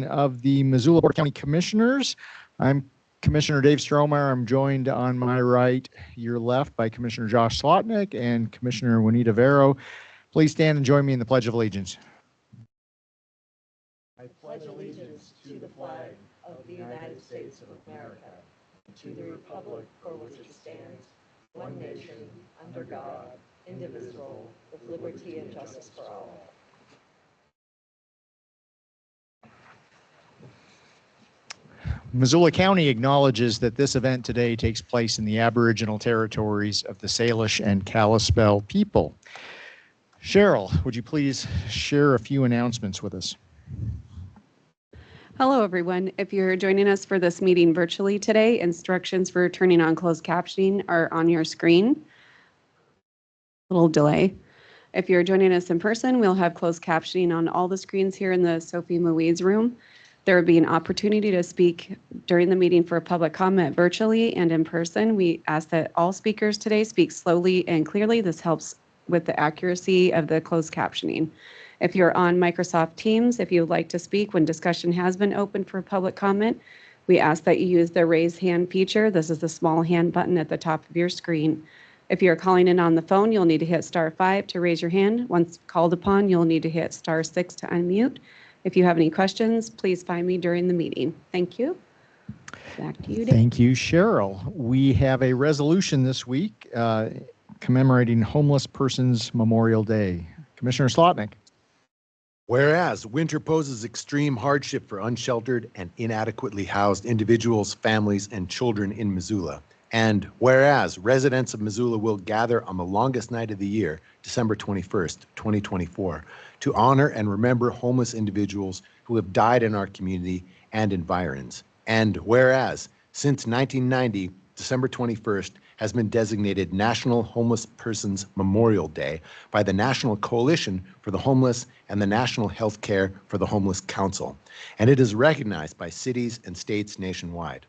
of the Missoula Board of County Commissioners. I'm Commissioner Dave Strohmeyer. I'm joined on my right, your left, by Commissioner Josh Slotnick and Commissioner Juanita Vero. Please stand and join me in the Pledge of Allegiance. I pledge allegiance to the flag of the United States of America, to the republic for which it stands, one nation, under God, indivisible, with liberty and justice for all. Missoula County acknowledges that this event today takes place in the Aboriginal territories of the Salish and Kalispel people. Cheryl, would you please share a few announcements with us? Hello, everyone. If you're joining us for this meeting virtually today, instructions for turning on closed captioning are on your screen. Little delay. If you're joining us in person, we'll have closed captioning on all the screens here in the Sophie Moise room. There will be an opportunity to speak during the meeting for public comment virtually and in person. We ask that all speakers today speak slowly and clearly. This helps with the accuracy of the closed captioning. If you're on Microsoft Teams, if you would like to speak when discussion has been open for public comment, we ask that you use the raise hand feature. This is the small hand button at the top of your screen. If you're calling in on the phone, you'll need to hit *5 to raise your hand. Once called upon, you'll need to hit *6 to unmute. If you have any questions, please find me during the meeting. Thank you. Back to you, Dave. Thank you, Cheryl. We have a resolution this week commemorating Homeless Persons Memorial Day. Commissioner Slotnick. Whereas winter poses extreme hardship for unsheltered and inadequately housed individuals, families, and children in Missoula. And whereas residents of Missoula will gather on the longest night of the year, December 21st, 2024, to honor and remember homeless individuals who have died in our community and environs. And whereas since 1990, December 21st has been designated National Homeless Persons Memorial Day by the National Coalition for the Homeless and the National Health Care for the Homeless Council, and it is recognized by cities and states nationwide.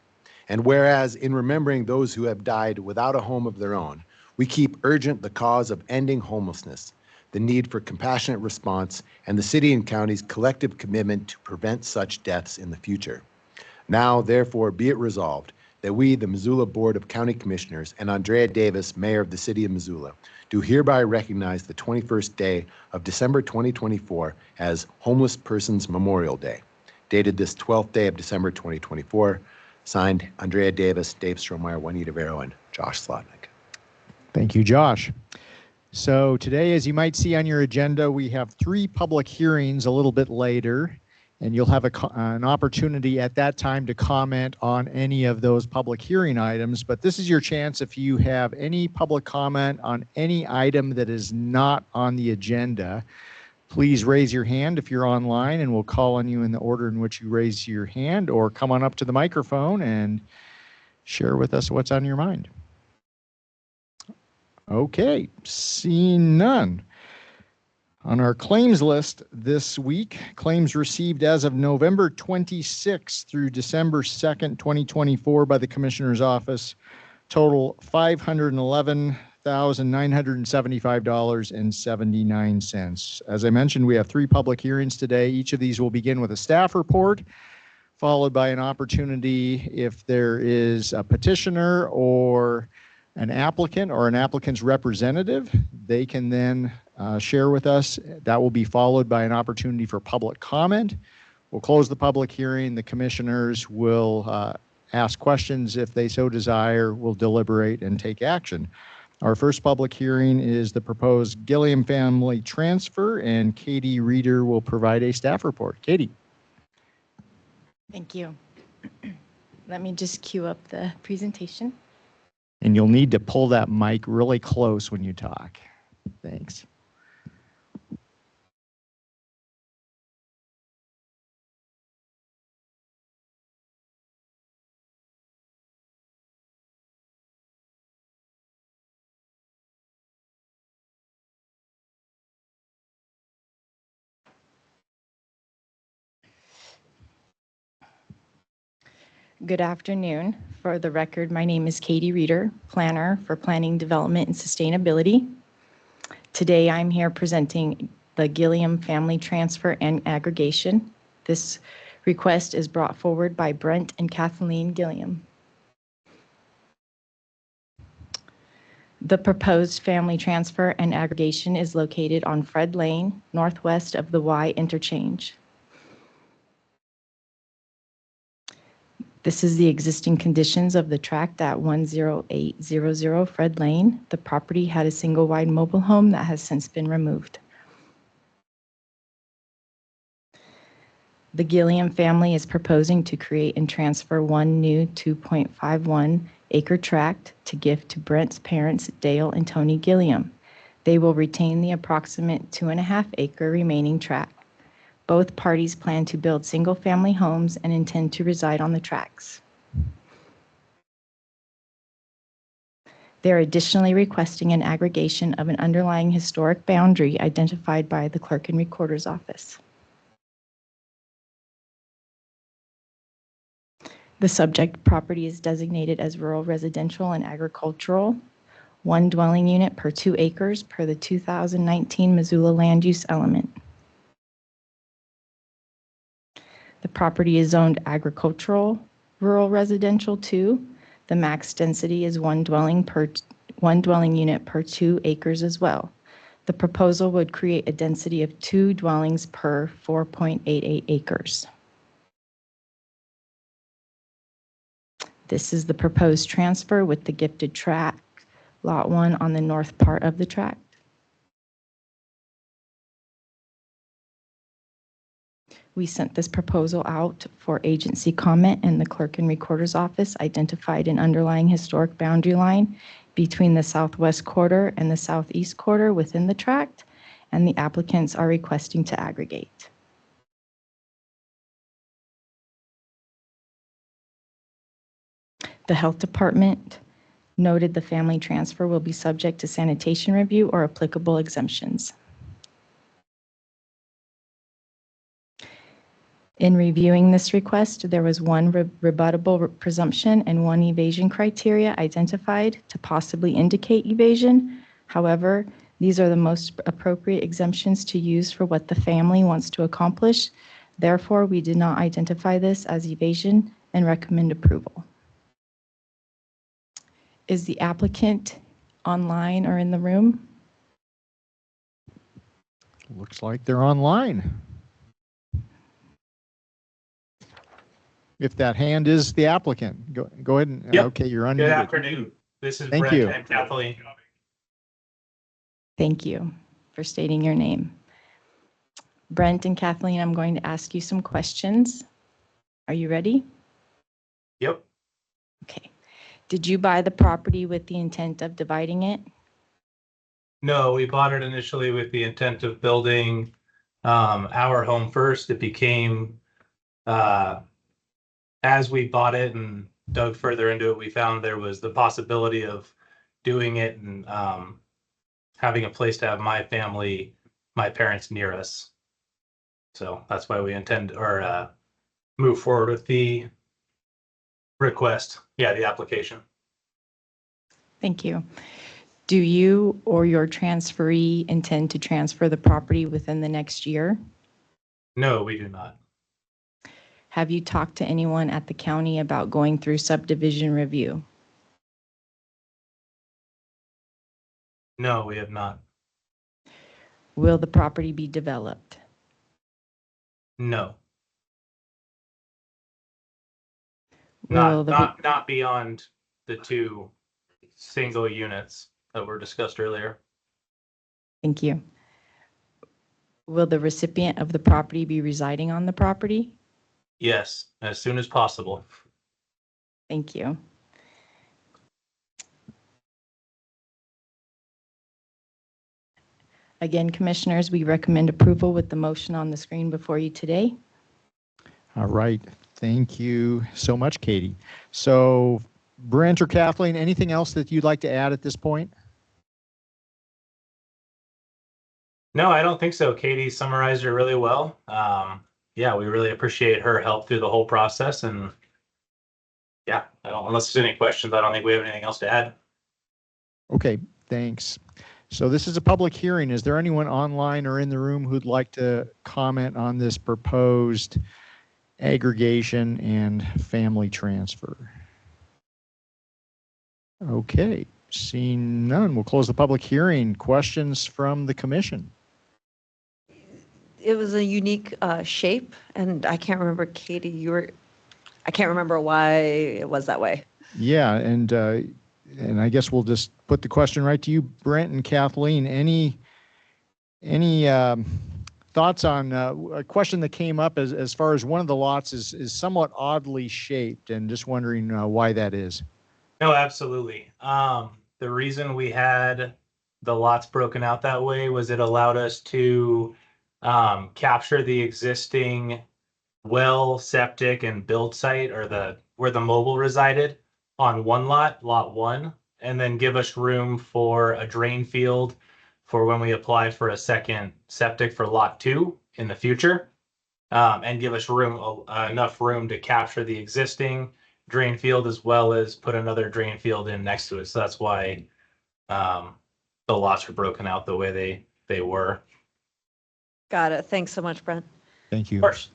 And whereas in remembering those who have died without a home of their own, we keep urgent the cause of ending homelessness, the need for compassionate response, and the city and county's collective commitment to prevent such deaths in the future. Now, therefore, be it resolved that we, the Missoula Board of County Commissioners, and Andrea Davis, Mayor of the City of Missoula, do hereby recognize the 21st day of December 2024 as Homeless Persons Memorial Day, dated this 12th day of December 2024, signed Andrea Davis, Dave Strohmeyer, Juanita Vero, and Josh Slotnick. Thank you, Josh. So today, as you might see on your agenda, we have 3 public hearings a little bit later, and you'll have an opportunity at that time to comment on any of those public hearing items. But this is your chance if you have any public comment on any item that is not on the agenda. Please raise your hand if you're online, and we'll call on you in the order in which you raise your hand, or come on up to the microphone and share with us what's on your mind. Okay, seeing none. On our claims list this week, claims received as of November 26th through December 2nd, 2024 by the Commissioner's Office total $511,975.79. As I mentioned, we have 3 public hearings today. Each of these will begin with a staff report, followed by an opportunity if there is a petitioner or an applicant or an applicant's representative. They can then share with us. That will be followed by an opportunity for public comment. We'll close the public hearing. The commissioners will ask questions if they so desire. We'll deliberate and take action. Our first public hearing is the proposed Gilliam family transfer, and Katie Reeder will provide a staff report. Katie. Thank you. Let me just cue up the presentation. And you'll need to pull that mic really close when you talk. Thanks. Good afternoon. For the record, my name is Katie Reeder, Planner for Planning, Development, and Sustainability. Today, I'm here presenting the Gilliam Family Transfer and Aggregation. This Request is brought forward by Brent and Kathleen Gilliam. The proposed family transfer and aggregation is located on Fred Lane, northwest of the Y interchange. This is the existing conditions of the tract at 10800 Fred Lane. The property had a single wide mobile home that has since been removed. The Gilliam family is proposing to create and transfer one new 2.51 acre tract to gift to Brent's parents, Dale and Tony Gilliam. They will retain the approximate 2.5 acre remaining tract. Both parties plan to build single-family homes and intend to reside on the tracts. They're additionally requesting an aggregation of an underlying historic boundary identified by the Clerk and Recorder's Office. The subject property is designated as rural residential and agricultural, 1 dwelling unit per 2 acres per the 2019 Missoula land use element. The property is zoned agricultural, rural residential 2. The max density is 1 dwelling unit per 2 acres as well. The proposal would create a density of 2 dwellings per 4.88 acres. This is the proposed transfer with the gifted tract, Lot 1 on the north part of the tract. We sent this proposal out for agency comment, and the Clerk and Recorder's Office identified an underlying historic boundary line between the southwest quarter and the southeast quarter within the tract, and the applicants are requesting to aggregate. The Health Department noted the family transfer will be subject to sanitation review or applicable exemptions. In reviewing this request, there was one rebuttable presumption and one evasion criteria identified to possibly indicate evasion. However, these are the most appropriate exemptions to use for what the family wants to accomplish. Therefore, we did not identify this as evasion and recommend approval. Is the applicant online or in the room? Looks like they're online. If that hand is the applicant, go ahead and, Yep. okay, you're unmuted. Good afternoon. This is Thank Brent you. and Kathleen. Thank you for stating your name. Brent and Kathleen, I'm going to ask you some questions. Are you ready? Yep. Okay. Did you buy the property with the intent of dividing it? No, we bought it initially with the intent of building our home first. It became, as we bought it and dug further into it, we found there was the possibility of doing it and having a place to have my family, my parents near us. So that's why we intend or move forward with the request. Yeah, the application. Thank you. Do you or your transferee intend to transfer the property within the next year? No, we do not. Have you talked to anyone at the county about going through subdivision review? No, we have not. Will the property be developed? No. Will Not beyond the 2 single units that were discussed earlier. Thank you. Will the recipient of the property be residing on the property? Yes, as soon as possible. Thank you. Again, Commissioners, we recommend approval with the motion on the screen before you today. All right. Thank you so much, Katie. So Brent or Kathleen, anything else that you'd like to add at this point? No, I don't think so. Katie summarized it really well. Yeah, we really appreciate her help through the whole process. And yeah, unless there's any questions, I don't think we have anything else to add. Okay, thanks. So this is a public hearing. Is there anyone online or in the room who'd like to comment on this proposed aggregation, and family transfer. Okay, seeing none, we'll close the public hearing. Questions from the commission? It was a unique shape, and I can't remember, Katie, I can't remember why it was that way. Yeah, and I guess we'll just put the question right to you, Brent and Kathleen. Any thoughts on a question that came up as far as one of the lots is somewhat oddly shaped, and just wondering why that is? No, absolutely. The reason we had the lots broken out that way was it allowed us to capture the existing well, septic, and build site, or where the mobile resided, on one lot, lot one, and then give us room for a drain field for when we apply for a second septic for lot two in the future, and give us enough room to capture the existing drain field as well as put another drain field in next to it. So that's why the lots were broken out the way they were. Got it. Thanks so much, Brent. Thank you. Of course.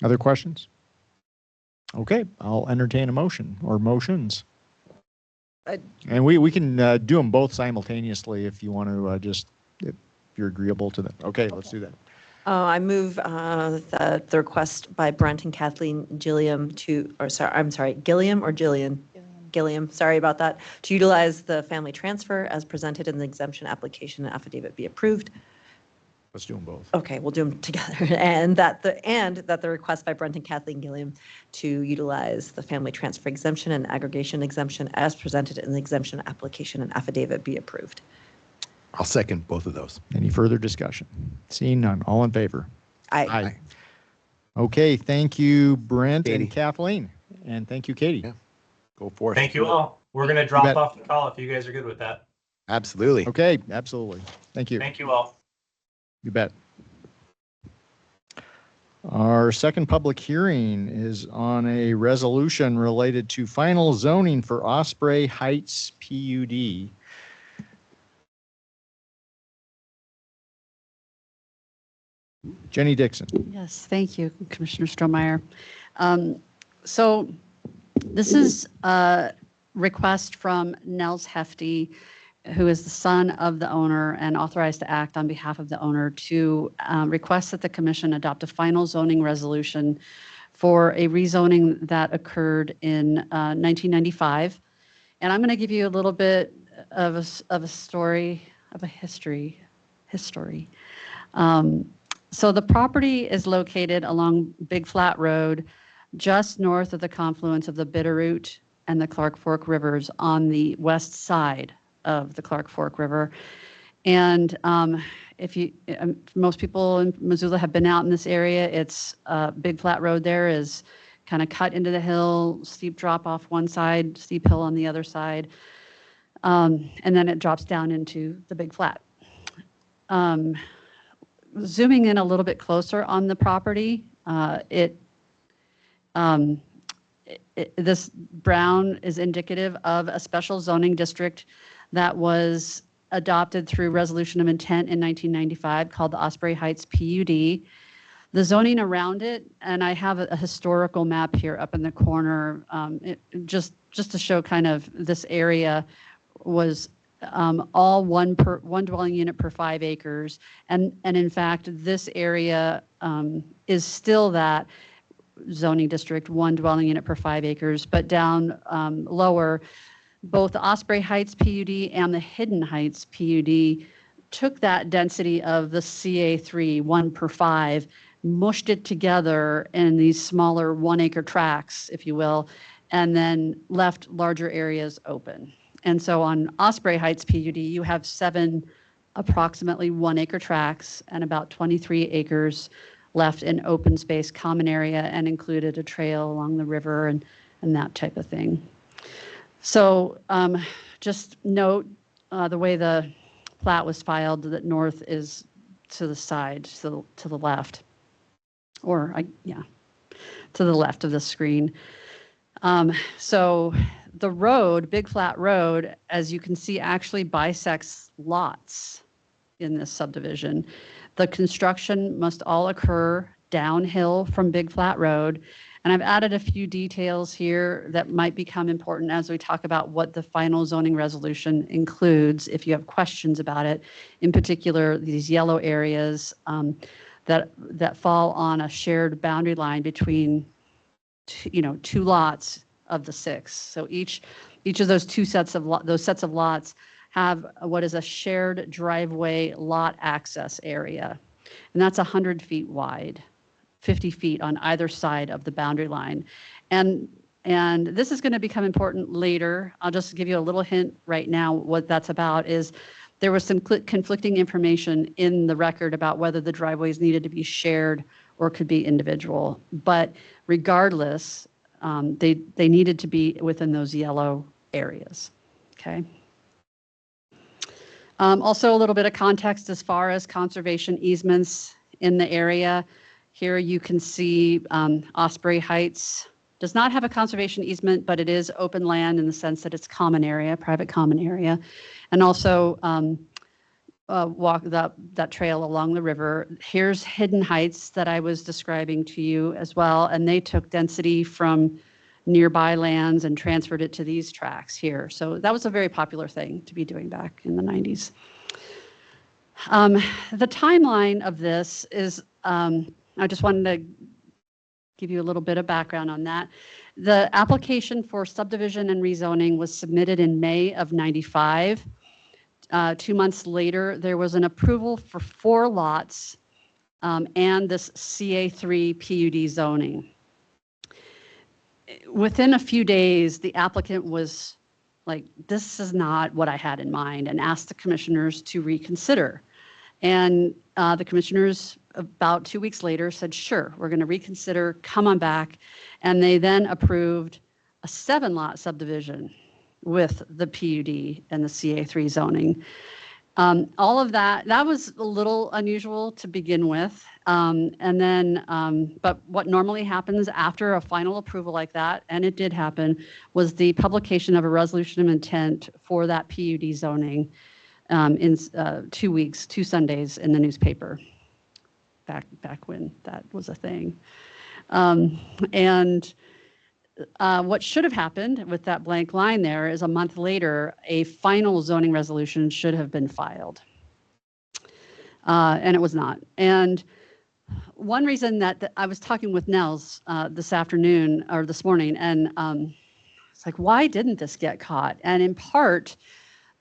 Other questions? Okay, I'll entertain a motion or motions. And we can do them both simultaneously if you want to if you're agreeable to them. Okay, let's do that. I move the request by Brent and Kathleen Gilliam Gilliam or Jillian? Gilliam, sorry about that, to utilize the family transfer as presented in the exemption application and affidavit be approved. Let's do them both. Okay, we'll do them together. And that the request by Brent and Kathleen Gilliam to utilize the family transfer exemption and aggregation exemption as presented in the exemption application and affidavit be approved. I'll second both of those. Any further discussion? Seeing none, all in favor? Aye. Okay, thank you, Brent Katie. and Kathleen. And thank you, Katie. Yeah. Go for it. Thank you all. We're going to drop bet. off the call if you guys are good with that. Absolutely. Okay, absolutely. Thank you. Thank you all. You bet. Our second public hearing is on a resolution related to final zoning for Osprey Heights PUD. Jenny Dixon. Yes, thank you, Commissioner Strohmeyer. So this is a request from Nels Hefty, who is the son of the owner and authorized to act on behalf of the owner, to request that the commission adopt a final zoning resolution for a rezoning that occurred in 1995. And I'm going to give you a little bit of a story, of a history. So the property is located along Big Flat Road, just north of the confluence of the Bitterroot and the Clark Fork Rivers on the west side of the Clark Fork River. And most people in Missoula have been out in this area. It's Big Flat Road there is kind of cut into the hill, steep drop off one side, steep hill on the other side. And then it drops down into the Big Flat. Zooming in a little bit closer on the property, this brown is indicative of a special zoning district that was adopted through resolution of intent in 1995 called the Osprey Heights PUD. The zoning around it, and I have a historical map here up in the corner, just to show kind of this area was all one dwelling unit per 5 acres. And in fact, this area is still that zoning district, 1 dwelling unit per 5 acres, but down lower, both the Osprey Heights PUD and the Hidden Heights PUD took that density of the CA3, 1 per 5, mushed it together in these smaller 1 acre tracts, if you will, and then left larger areas open. And so on Osprey Heights PUD, you have 7 approximately 1 acre tracts and about 23 acres left in open space common area, and included a trail along the river and that type of thing. So just note the way the plat was filed, that north is to the side, to the left, to the left of the screen. So the road, Big Flat Road, as you can see, actually bisects lots in this subdivision. The construction must all occur downhill from Big Flat Road. And I've added a few details here that might become important as we talk about what the final zoning resolution includes, if you have questions about it. In particular, these yellow areas that fall on a shared boundary line between two lots of the 6. So each of those sets of lots have what is a shared driveway lot access area. And that's 100 feet wide, 50 feet on either side of the boundary line. And this is going to become important later. I'll just give you a little hint right now. What that's about is there was some conflicting information in the record about whether the driveways needed to be shared or could be individual. But regardless, they needed to be within those yellow areas. Okay. Also, a little bit of context as far as conservation easements in the area. Here you can see Osprey Heights does not have a conservation easement, but it is open land in the sense that it's common area, private common area. And also walk that trail along the river. Here's Hidden Heights that I was describing to you as well. And they took density from nearby lands and transferred it to these tracts here. So that was a very popular thing to be doing back in the 90s. The timeline of this is, I just wanted to give you a little bit of background on that. The application for subdivision and rezoning was submitted in May of 95. 2 months later, there was an approval for 4 lots and this CA3 PUD zoning. Within a few days, the applicant was like, this is not what I had in mind, and asked the commissioners to reconsider. And the commissioners, about 2 weeks later, said, sure, we're going to reconsider, come on back. And they then approved a 7-lot subdivision with the PUD and the CA3 zoning. All of that was a little unusual to begin with. But what normally happens after a final approval like that, and it did happen, was the publication of a resolution of intent for that PUD zoning in 2 weeks, 2 Sundays in the newspaper, back when that was a thing. What should have happened with that blank line there is a month later, a final zoning resolution should have been filed. And it was not. And one reason that I was talking with Nels this afternoon or this morning, and it's like, why didn't this get caught? And in part,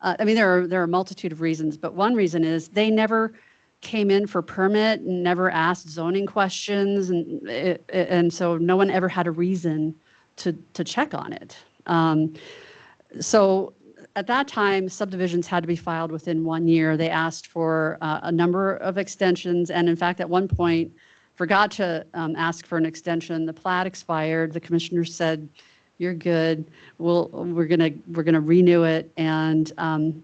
I mean, there are a multitude of reasons, but one reason is they never came in for permit and never asked zoning questions, and so no one ever had a reason to check on it. So at that time, subdivisions had to be filed within 1 year. They asked for a number of extensions, and in fact, at one point, forgot to ask for an extension. The plat expired. The commissioner said, "You're good. We're gonna renew it," and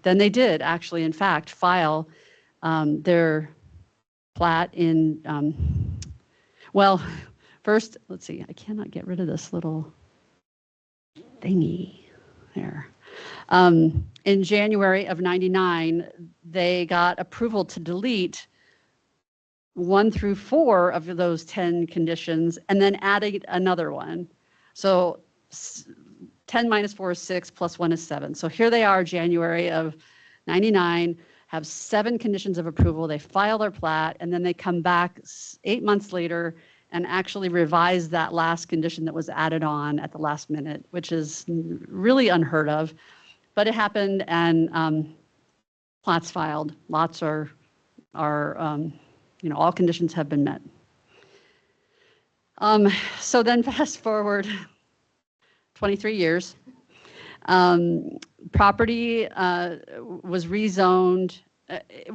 then they did actually, in fact, file their plat in. Well, first, let's see. I cannot get rid of this little thingy there. In January of 99, they got approval to delete 1 through 4 of those 10 conditions and then added another one. So 10 minus 4 is 6, plus 1 is 7. So here they are, January of 99, have 7 conditions of approval. They file their plat, and then they come back 8 months later and actually revise that last condition that was added on at the last minute, which is really unheard of. But it happened, and plats filed. Lots are all conditions have been met. So then fast forward 23 years. Property was rezoned.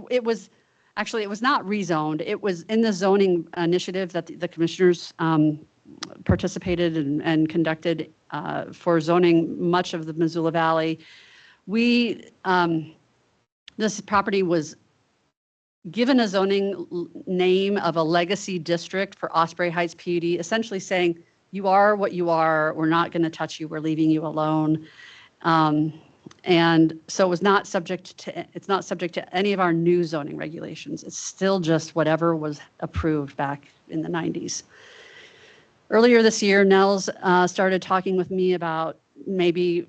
It was not rezoned. It was in the zoning initiative that the commissioners participated and conducted for zoning much of the Missoula Valley. This property was given a zoning name of a legacy district for Osprey Heights PUD, essentially saying, you are what you are, we're not going to touch you, we're leaving you alone. And so it's not subject to any of our new zoning regulations. It's still just whatever was approved back in the 90s. Earlier this year, Nels started talking with me about maybe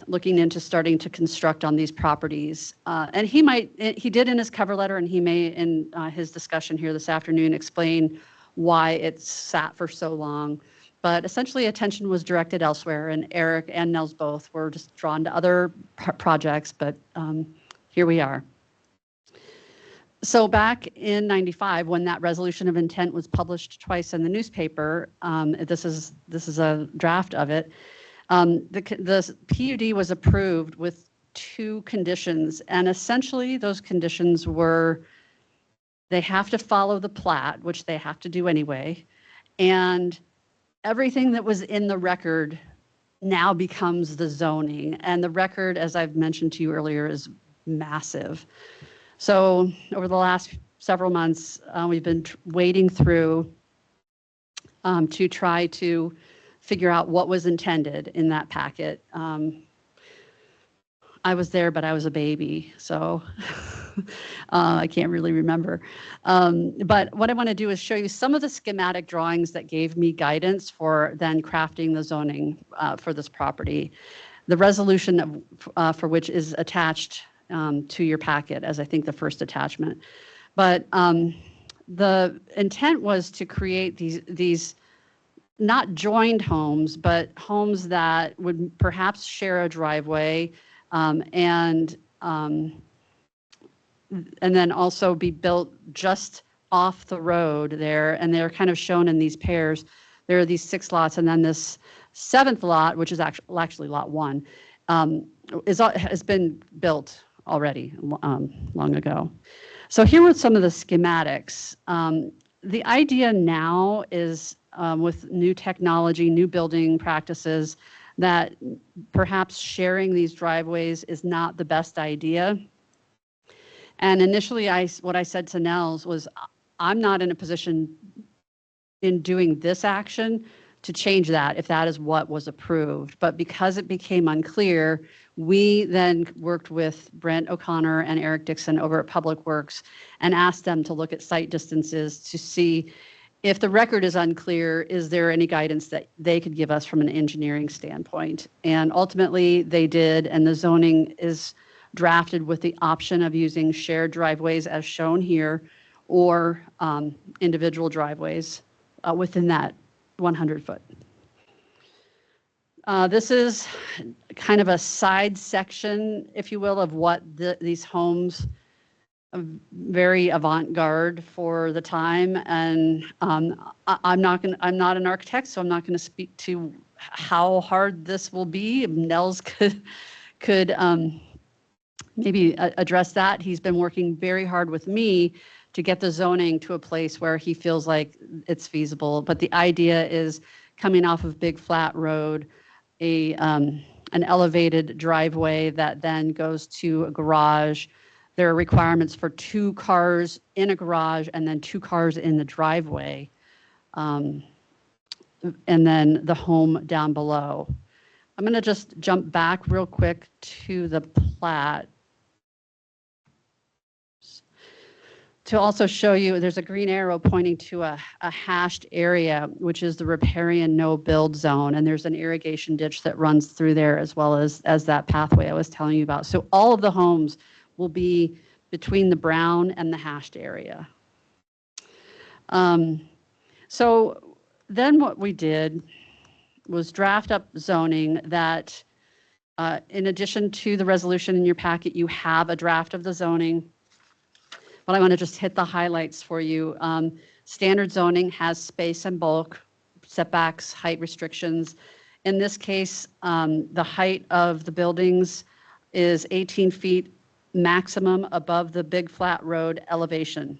looking into starting to construct on these properties. And he did in his cover letter, and he may in his discussion here this afternoon explain why it's sat for so long. But essentially attention was directed elsewhere, and Eric and Nels both were just drawn to other projects, but here we are. So back in 95, when that resolution of intent was published twice in the newspaper, this is a draft of it. The PUD was approved with 2 conditions, and essentially those conditions were they have to follow the plat, which they have to do anyway, and everything that was in the record now becomes the zoning. And the record, as I've mentioned to you earlier, is massive. So over the last several months, we've been wading through to try to figure out what was intended in that packet. I was there, but I was a baby, so I can't really remember. But what I want to do is show you some of the schematic drawings that gave me guidance for then crafting the zoning for this property. The resolution for which is attached to your packet as I think the first attachment. But the intent was to create these not joined homes, but homes that would perhaps share a driveway and then also be built just off the road there. And they're kind of shown in these pairs. There are these 6 lots, and then this 7th lot, which is actually lot 1, has been built already long ago. So here were some of the schematics. The idea now is with new technology, new building practices, that perhaps sharing these driveways is not the best idea. And initially, what I said to Nels was, I'm not in a position in doing this action to change that if that is what was approved. But because it became unclear, we then worked with Brent O'Connor and Eric Dixon over at Public Works and asked them to look at site distances to see if the record is unclear, is there any guidance that they could give us from an engineering standpoint? And ultimately they did, and the zoning is drafted with the option of using shared driveways as shown here, or individual driveways within that 100-foot. This is kind of a side section, if you will, of what these homes, very avant-garde for the time. And I'm not an architect, so I'm not going to speak to how hard this will be. Nels could maybe address that. He's been working very hard with me to get the zoning to a place where he feels like it's feasible. But the idea is coming off of Big Flat Road, an elevated driveway that then goes to a garage. There are requirements for 2 cars in a garage and then 2 cars in the driveway, and then the home down below. I'm going to just jump back real quick to the plat to also show you there's a green arrow pointing to a hashed area, which is the riparian no build zone. And there's an irrigation ditch that runs through there, as well as that pathway I was telling you about. So all of the homes will be between the brown and the hashed area. So then what we did was draft up zoning that, in addition to the resolution in your packet, you have a draft of the zoning. But I want to just hit the highlights for you. Standard zoning has space and bulk, setbacks, height restrictions. In this case, the height of the buildings is 18 feet maximum above the Big Flat Road elevation.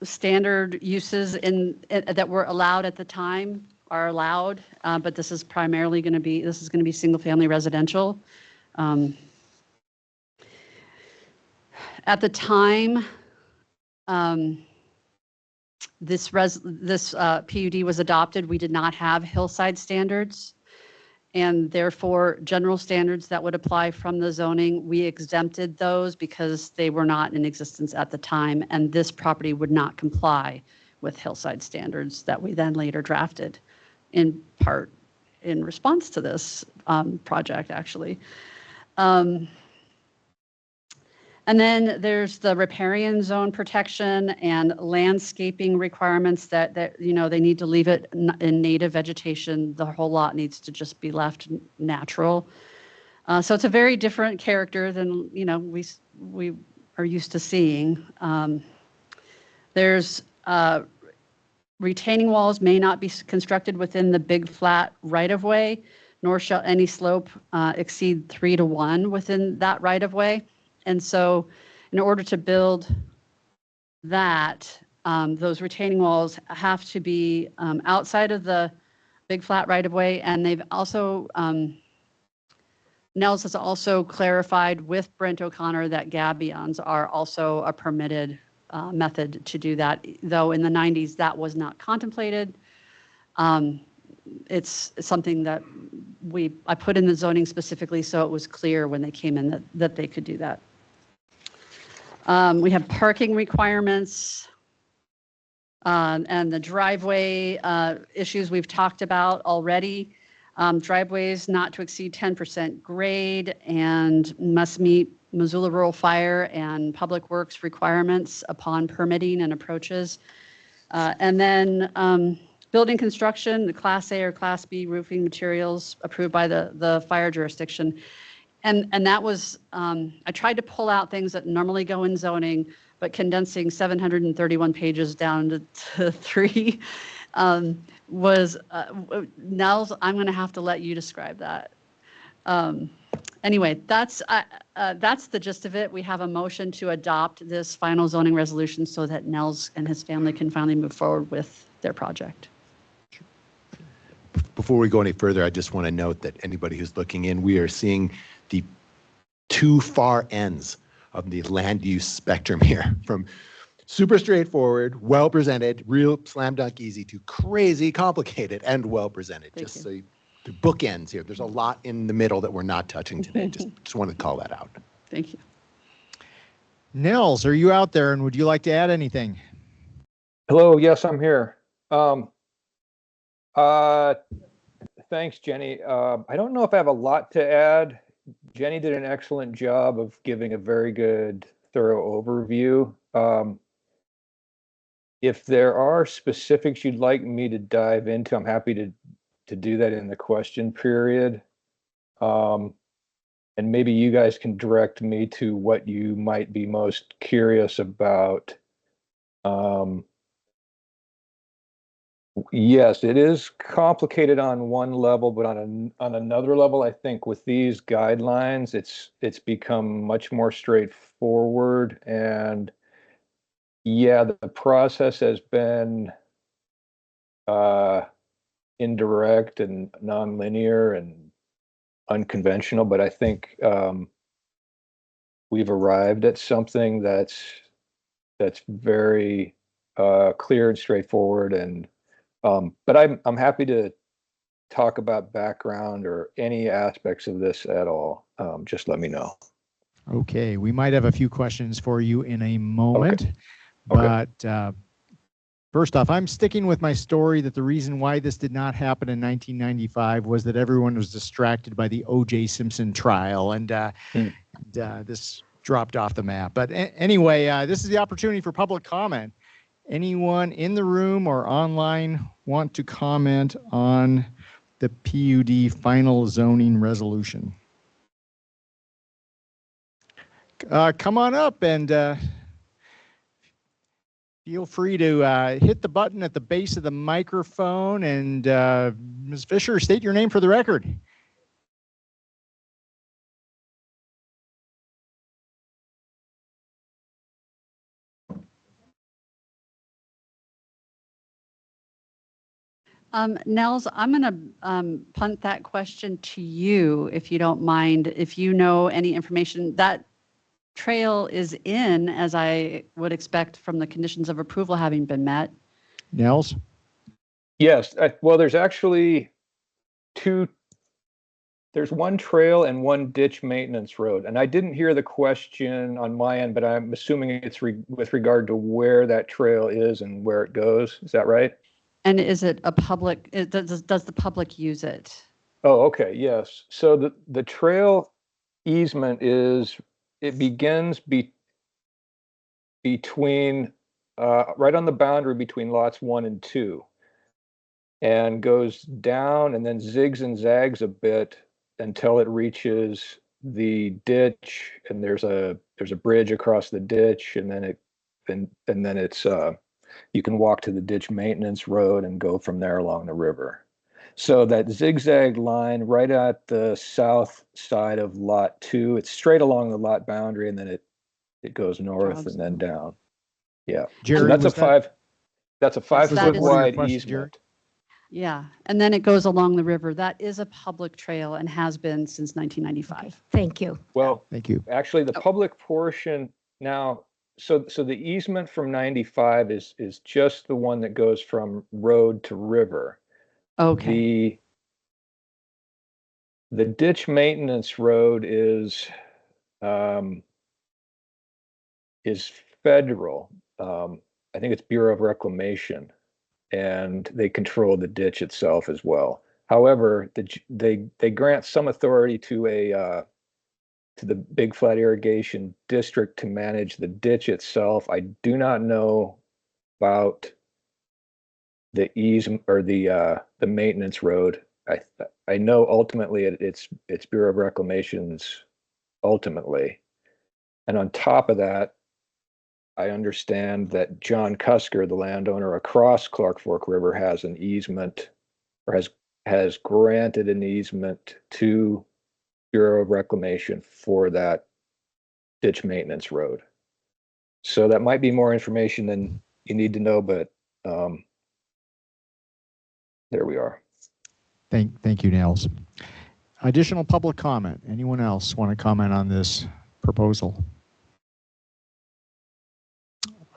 Standard uses that were allowed at the time are allowed, but this is primarily going to be single-family residential. At the time, this PUD was adopted, we did not have hillside standards. and therefore general standards that would apply from the zoning, we exempted those because they were not in existence at the time, and this property would not comply with hillside standards that we then later drafted, in part in response to this project, actually. And then there's the riparian zone protection and landscaping requirements that they need to leave it in native vegetation. The whole lot needs to just be left natural. So it's a very different character than, we are used to seeing. There's retaining walls may not be constructed within the big flat right-of-way, nor shall any slope exceed 3 to 1 within that right-of-way. And so in order to build that, those retaining walls have to be outside of the big flat right-of-way. And they've also, Nels has also clarified with Brent O'Connor that gabions are also a permitted method to do that, though in the 90s that was not contemplated. It's something that I put in the zoning specifically so it was clear when they came in that they could do that. We have parking requirements and the driveway issues we've talked about already. Driveways not to exceed 10% grade and must meet Missoula Rural Fire and Public Works requirements upon permitting and approaches. And then building construction, the Class A or Class B roofing materials approved by the fire jurisdiction. And that was, I tried to pull out things that normally go in zoning, but condensing 731 pages down to 3 was, Nels, I'm going to have to let you describe that. Anyway, that's the gist of it. We have a motion to adopt this final zoning resolution so that Nels and his family can finally move forward with their project. Before we go any further, I just want to note that anybody who's looking in, we are seeing the two far ends of the land use spectrum here, from super straightforward, well presented, real slam dunk easy, to crazy complicated and well presented. Just so the bookends here. There's a lot in the middle that we're not touching today. Just wanted to call that out. Thank you. Nels, are you out there, and would you like to add anything? Hello, yes, I'm here. Thanks, Jenny. I don't know if I have a lot to add. Jenny did an excellent job of giving a very good, thorough overview. If there are specifics you'd like me to dive into, I'm happy to do that in the question period. And maybe you guys can direct me to what you might be most curious about. Yes, it is complicated on one level, but on another level, I think with these guidelines, it's become much more straightforward. And yeah, the process has been indirect and nonlinear and unconventional, but I think we've arrived at something that's very clear and straightforward. And but I'm happy to talk about background or any aspects of this at all. Just let me know. Okay, we might have a few questions for you in a moment. Okay. But first off, I'm sticking with my story that the reason why this did not happen in 1995 was that everyone was distracted by the O.J. Simpson trial, and this dropped off the map. But anyway, this is the opportunity for public comment. Anyone in the room or online want to comment on the PUD final zoning resolution? Come on up and feel free to hit the button at the base of the microphone. And Ms. Fisher, state your name for the record. Nels, I'm going to punt that question to you, if you don't mind. If you know any information, that trail is in, as I would expect from the conditions of approval having been met. Nels? Yes, well, there's actually two there's one trail and one ditch maintenance road. And I didn't hear the question on my end, but I'm assuming it's with regard to where that trail is and where it goes. Is that right? And is it a public, does the public use it? Oh, okay, yes. So the trail easement it begins between, right on the boundary between lots 1 and 2, and goes down and then zigs and zags a bit until it reaches the ditch, and there's a bridge across the ditch, and then it's you can walk to the ditch maintenance road and go from there along the river. So that zigzag line right at the south side of lot 2, it's straight along the lot boundary, and then it goes north Jobs. and then down. Yeah. Jerry, So that's was a 5 that foot is- wide Question, Jerry? easement. Yeah, and then it goes along the river. That is a public trail and has been since 1995. Thank you. Well, Thank you. actually, the public portion now, so the easement from 95 is just the one that goes from road to river. Okay, The ditch maintenance road is federal. I think it's Bureau of Reclamation, and they control the ditch itself as well. However, they grant some authority to the Big Flat Irrigation District to manage the ditch itself. I do not know about the easement or the maintenance road. I know ultimately it's Bureau of Reclamation's ultimately. And on top of that, I understand that John Cusker, the landowner across Clark Fork River, has an easement or has granted an easement to Bureau of Reclamation for that ditch maintenance road. So that might be more information than you need to know, but there we are. Thank you, Nels. Additional public comment. Anyone else want to comment on this proposal?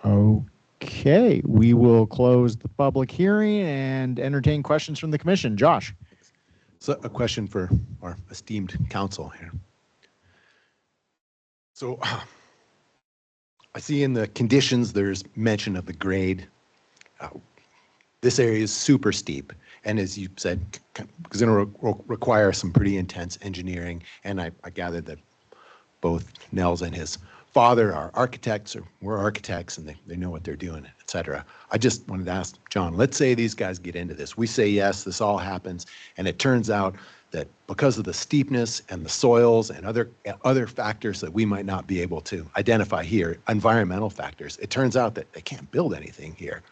Okay, we will close the public hearing and entertain questions from the commission. Josh? So a question for our esteemed council here. So I see in the conditions, there's mention of the grade. This area is super steep. And as you said, it's going to require some pretty intense engineering. And I gathered that both Nels and his father are architects, or were architects, and they know what they're doing, et cetera. I just wanted to ask John, let's say these guys get into this. We say yes, this all happens, and it turns out that because of the steepness and the soils and other factors that we might not be able to identify here, environmental factors, it turns out that they can't build anything here.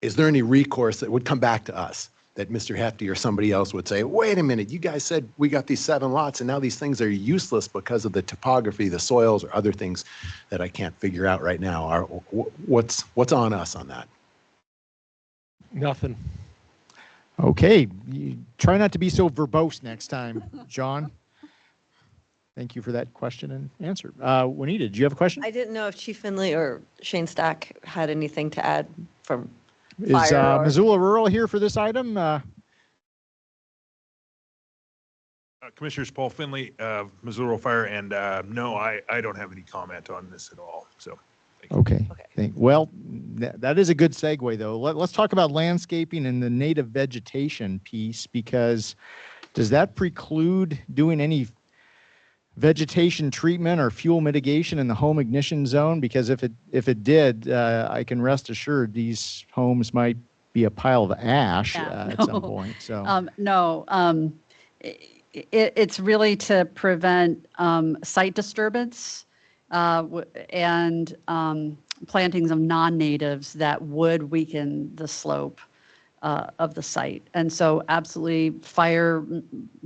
Is there any recourse that would come back to us, that Mr. Hefty or somebody else would say, wait a minute, you guys said we got these 7 lots and now these things are useless because of the topography, the soils, or other things that I can't figure out right now? What's on us on that? Nothing. Okay, try not to be so verbose next time, John. Thank you for that question and answer. Juanita, do you have a question? I didn't know if Chief Finley or Shane Stack had anything to add from Is fire or- Missoula Rural here for this item? Commissioners Paul Finley, Missoula Fire, and no, I don't have any comment on this at all. So, Okay. Okay. Well, that is a good segue, though. Let's talk about landscaping and the native vegetation piece, because does that preclude doing any vegetation treatment or fuel mitigation in the home ignition zone? Because if it did, I can rest assured these homes might be a pile of ash Yeah, at no. some point. So No, it's really to prevent site disturbance and plantings of non-natives that would weaken the slope of the site. And so absolutely fire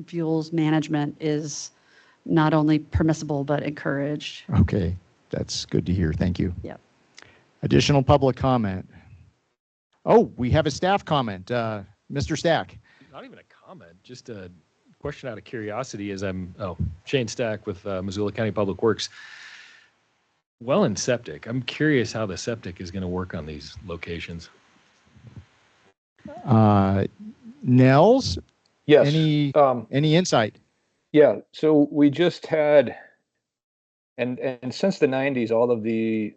fuels management is not only permissible, but encouraged. okay, that's good to hear. Thank you. Yep. Additional public comment. Oh, we have a staff comment. Mr. Stack. Not even a comment, just a question out of curiosity as Shane Stack with Missoula County Public Works. Well and septic, I'm curious how the septic is going to work on these locations. Nels, Yes. Any insight? Yeah, so we just had, and since the 90s, all of the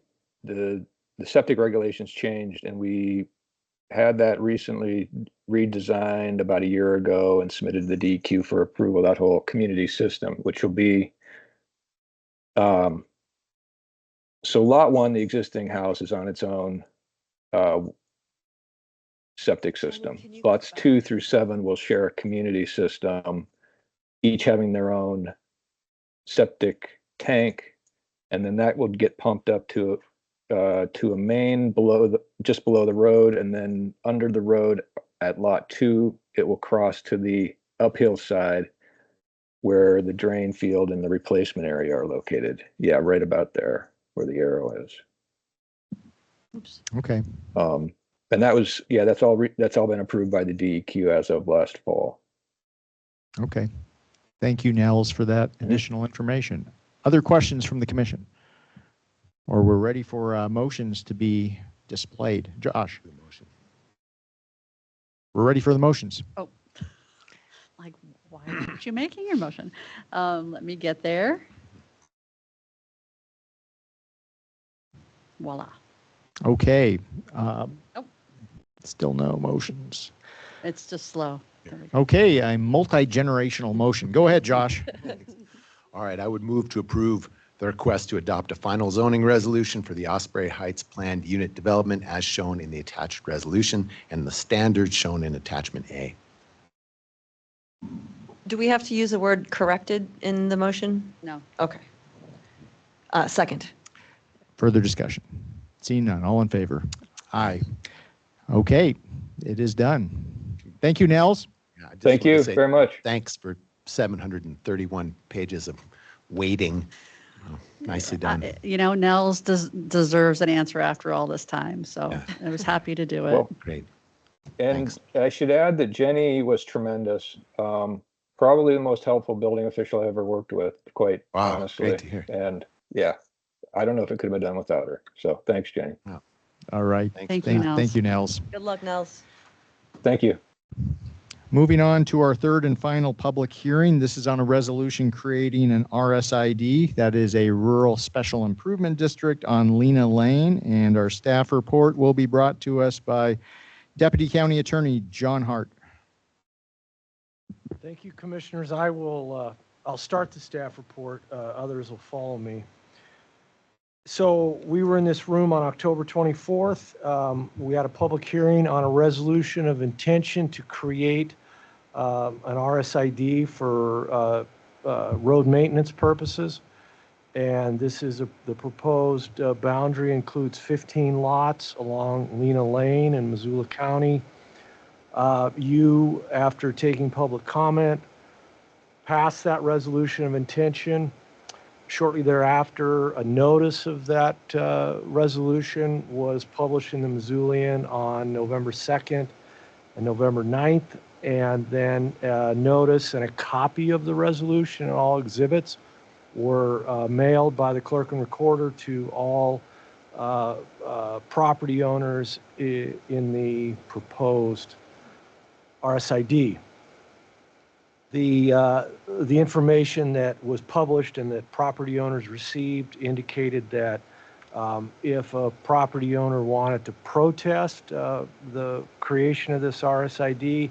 septic regulations changed, and we had that recently redesigned about a year ago and submitted to the DEQ for approval, that whole community system, which will be, so lot one, the existing house is on its own septic system. Can you Lots go back? 2 through 7 will share a community system, each having their own septic tank, and then that will get pumped up to a main just below the road, and then under the road at lot 2, it will cross to the uphill side where the drain field and the replacement area are located. Yeah, right about there where the arrow is. Oops. Okay. And that was, yeah, that's all been approved by the DEQ as of last fall. Okay. Thank you, Nels, for that additional information. Other questions from the commission? Or we're ready for motions to be displayed. Josh? We're ready for the motions. Oh, like, why aren't you making your motion? Let me get there. Voila. Okay. Oh. Still no motions. It's just slow. There we go. Okay, a multi-generational motion. Go ahead, Josh. All right, I would move to approve the request to adopt a final zoning resolution for the Osprey Heights planned unit development as shown in the attached resolution and the standards shown in attachment A. Do we have to use the word corrected in the motion? No. Okay. Second. Further discussion? Seeing none, all in favor? Aye. Okay, it is done. Thank you, Nels. Yeah, I just Thank wanted to you say very much. Thanks for 731 pages of waiting. Nicely done. You know, Nels deserves an answer after all this time, so Yeah. I was happy to do it. Well, Great. and Thanks. I should add that Jenny was tremendous. Probably the most helpful building official I ever worked with, quite Wow, honestly. great to hear. And yeah, I don't know if it could have been done without her. So thanks, Jenny. All right. Thank you, Nels. Thank you, Nels. Good luck, Nels. Thank you. Moving on to our third and final public hearing. This is on a resolution creating an RSID, that is a Rural Special Improvement District on Lena Lane, and our staff report will be brought to us by Deputy County Attorney John Hart. Thank you, Commissioners. I'll start the staff report. Others will follow me. So we were in this room on October 24th. We had a public hearing on a resolution of intention to create an RSID for road maintenance purposes. And this is the proposed boundary includes 15 lots along Lena Lane in Missoula County. You, after taking public comment, passed that resolution of intention. Shortly thereafter, a notice of that resolution was published in the Missoulian on November 2nd and November 9th, and then a notice and a copy of the resolution and all exhibits were mailed by the clerk and recorder to all property owners in the proposed RSID. The information that was published and that property owners received indicated that if a property owner wanted to protest the creation of this RSID,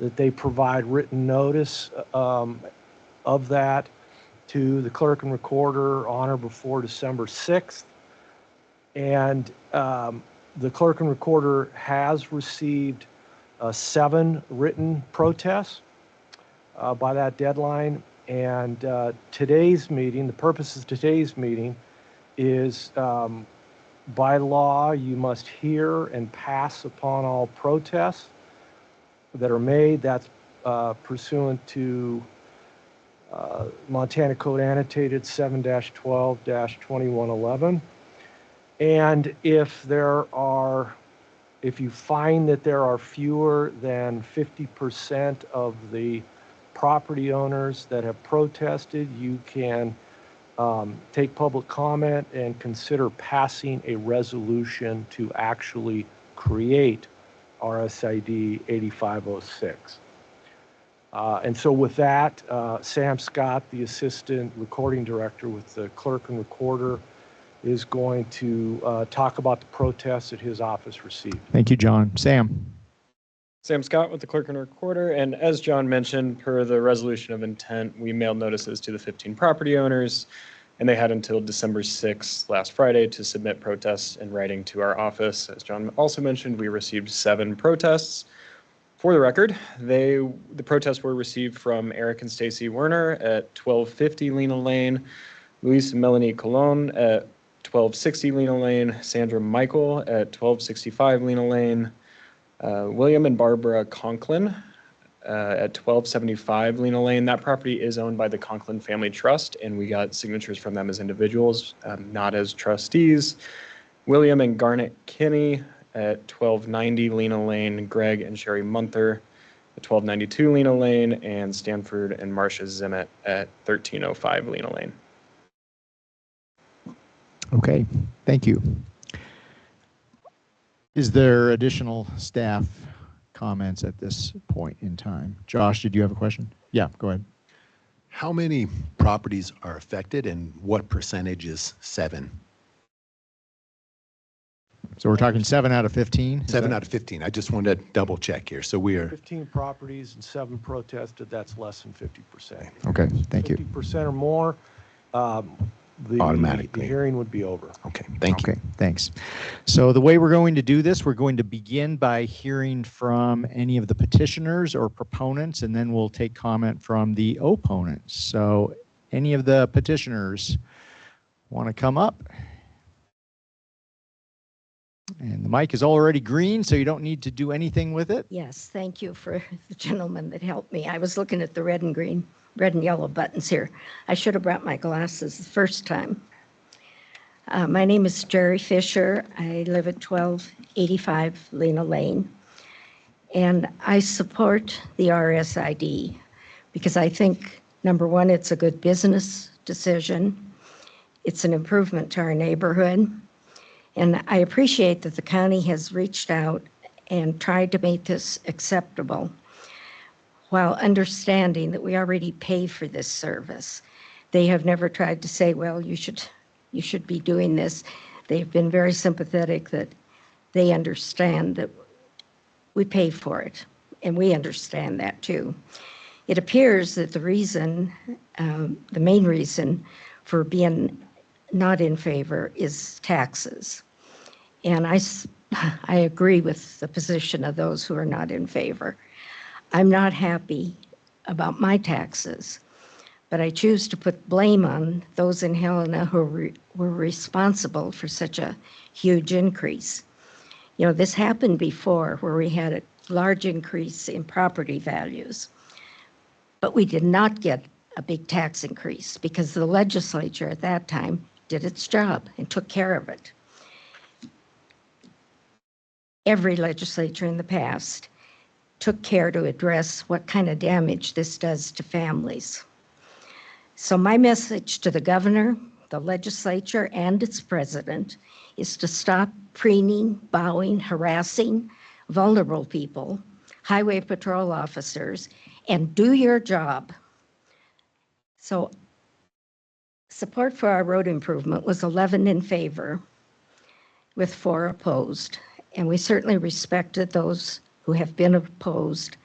that they provide written notice of that to the clerk and recorder on or before December 6th. And the clerk and recorder has received 7 written protests by that deadline. And today's meeting, the purpose of today's meeting is by law, you must hear and pass upon all protests that are made. That's pursuant to Montana Code Annotated 7-12-2111. And if you find that there are fewer than 50% of the property owners that have protested, you can take public comment and consider passing a resolution to actually create RSID 8506. And so with that, Sam Scott, the assistant recording director with the clerk and recorder, is going to talk about the protests that his office received. Thank you, John. Sam? Sam Scott with the clerk and recorder, and as John mentioned, per the resolution of intent, we mailed notices to the 15 property owners, and they had until December 6th, last Friday, to submit protests in writing to our office. As John also mentioned, we received 7 protests. For the record, the protests were received from Eric and Stacy Werner at 1250 Lena Lane, Luis and Melanie Colon at 1260 Lena Lane, Sandra Michael at 1265 Lena Lane, William and Barbara Conklin at 1275 Lena Lane. That property is owned by the Conklin Family Trust, and we got signatures from them as individuals, not as trustees. William and Garnet Kinney at 1290 Lena Lane, Greg and Sherry Munther at 1292 Lena Lane, and Stanford and Marcia Zimmett at 1305 Lena Lane. Okay, thank you. Is there additional staff comments at this point in time? Josh, did you have a question? Yeah, go ahead. How many properties are affected and what percentage is 7? So we're talking 7 out of 15? 7 out of 15. I just wanted to double check here. So we are 15 properties and 7 protested, that's less than 50%. Okay, thank you. 50% or more, Automatically. the hearing would be over. okay. Thank you. Okay, thanks. So the way we're going to do this, we're going to begin by hearing from any of the petitioners or proponents, and then we'll take comment from the opponents. So any of the petitioners want to come up? And the mic is already green, so you don't need to do anything with it. Yes, thank you for the gentleman that helped me. I was looking at the red and yellow buttons here. I should have brought my glasses the first time. My name is Jerry Fisher. I live at 1285 Lena Lane. And I support the RSID because I think, number one, it's a good business decision. It's an improvement to our neighborhood. And I appreciate that the county has reached out and tried to make this acceptable while understanding that we already pay for this service. They have never tried to say, well, you should be doing this. They've been very sympathetic that they understand that we pay for it, and we understand that too. It appears that the reason, the main reason for being not in favor is taxes. And I agree with the position of those who are not in favor. I'm not happy about my taxes, but I choose to put blame on those in Helena who were responsible for such a huge increase. You know, this happened before where we had a large increase in property values, but we did not get a big tax increase because the legislature at that time did its job and took care of it. Every legislature in the past took care to address what kind of damage this does to families. So my message to the governor, the legislature, and its president is to stop preening, bowing, harassing vulnerable people, highway patrol officers, and do your job. So support for our road improvement was 11 in favor with 4 opposed. And we certainly respected those who have been opposed.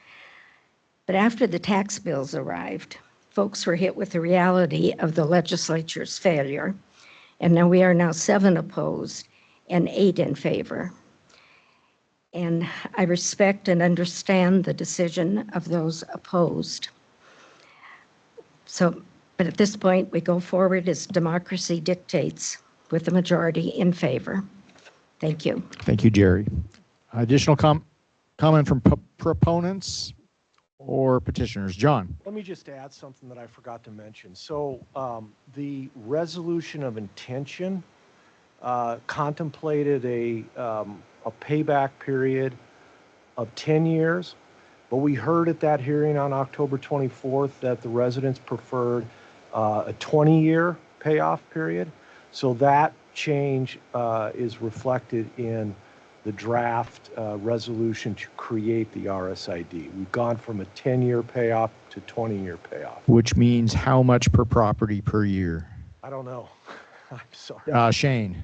But after the tax bills arrived, folks were hit with the reality of the legislature's failure. And now we are now 7 opposed and 8 in favor. And I respect and understand the decision of those opposed. So, but at this point, we go forward as democracy dictates with the majority in favor. Thank you. Thank you, Jerry. Additional comment from proponents or petitioners? John? Let me just add something that I forgot to mention. So the resolution of intention contemplated a payback period of 10 years, but we heard at that hearing on October 24th that the residents preferred a 20-year payoff period. So that change is reflected in the draft resolution to create the RSID. We've gone from a 10-year payoff to 20-year payoff. Which means how much per property per year? I don't know. I'm sorry. Shane?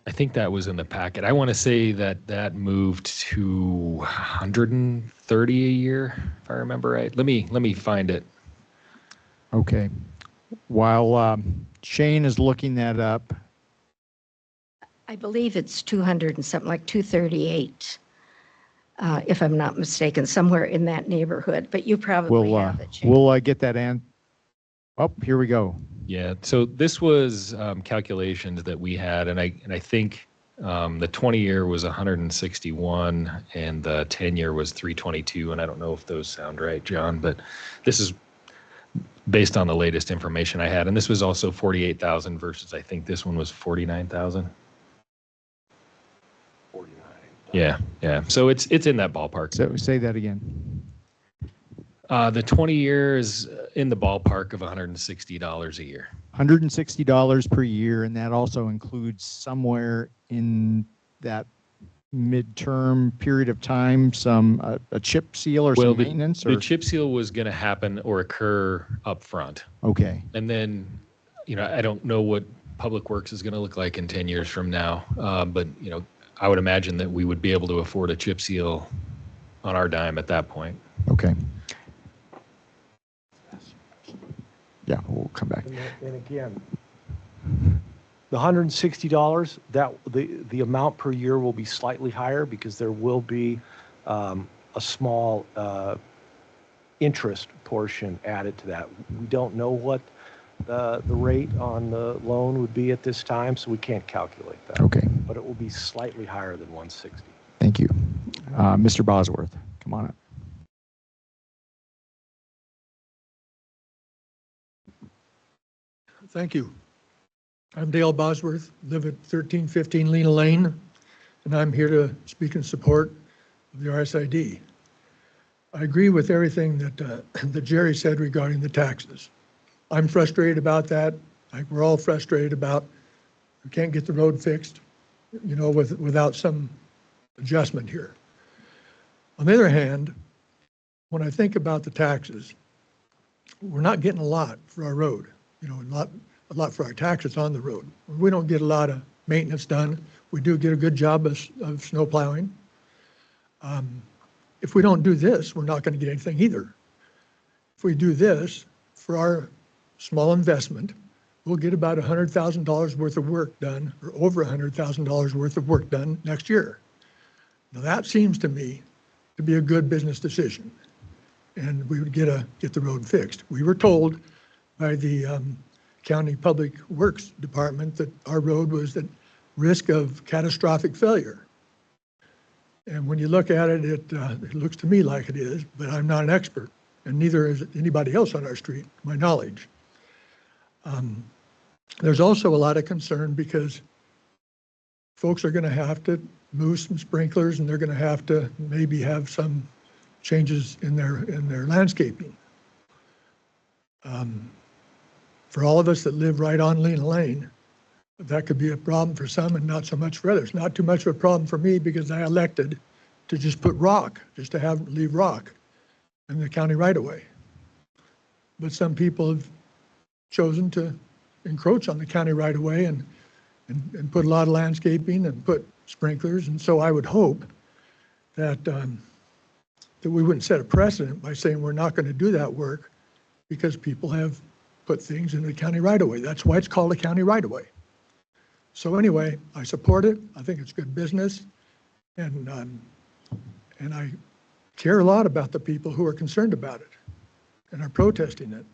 I think that was in the packet. I want to say that that moved to 130 a year, if I remember right. Let me find it. Okay. While Shane is looking that up, I believe it's 200 and something, like 238, if I'm not mistaken, somewhere in that neighborhood, but you probably have it, Shane. we'll get that oh, here we go. Yeah. So this was calculations that we had, and I think the 20-year was 161 and the 10-year was 322. And I don't know if those sound right, John, but this is based on the latest information I had. And this was also 48,000 versus I think this one was 49,000. 49. Yeah. So it's in that ballpark. So say that again. The 20-year is in the ballpark of $160 a year. $160 per year, and that also includes somewhere in that midterm period of time some a chip seal or some maintenance? The chip seal was going to happen or occur up front. Okay. And then, I don't know what Public Works is going to look like in 10 years from now, but, I would imagine that we would be able to afford a chip seal on our dime at that point. Okay. Yeah, we'll come back. And again, the $160, that the amount per year will be slightly higher because there will be a small interest portion added to that. We don't know what the rate on the loan would be at this time, so we can't calculate that. Okay. But it will be slightly higher than 160. Thank you. Mr. Bosworth, come on up. Thank you. I'm Dale Bosworth, live at 1315 Lena Lane, and I'm here to speak in support of the RSID. I agree with everything that Jerry said regarding the taxes. I'm frustrated about that. Like we're all frustrated about we can't get the road fixed, without some adjustment here. On the other hand, when I think about the taxes, we're not getting a lot for our road. A lot for our taxes on the road. We don't get a lot of maintenance done. We do get a good job of snow plowing. If we don't do this, we're not going to get anything either. If we do this for our small investment, we'll get about $100,000 worth of work done, or over $100,000 worth of work done next year. Now that seems to me to be a good business decision, and we would get the road fixed. We were told by the County Public Works Department that our road was at risk of catastrophic failure. And when you look at it, it looks to me like it is, but I'm not an expert, and neither is anybody else on our street, to my knowledge. There's also a lot of concern because folks are going to have to move some sprinklers, and they're going to have to maybe have some changes in their landscaping. For all of us that live right on Lena Lane, that could be a problem for some and not so much for others. Not too much of a problem for me because I elected to just put rock, just to leave rock in the county right of way. But some people have chosen to encroach on the county right of way and put a lot of landscaping and put sprinklers. And so I would hope that that we wouldn't set a precedent by saying we're not going to do that work because people have put things in the county right of way. That's why it's called a county right of way. So anyway, I support it. I think it's good business, and I care a lot about the people who are concerned about it and are protesting it.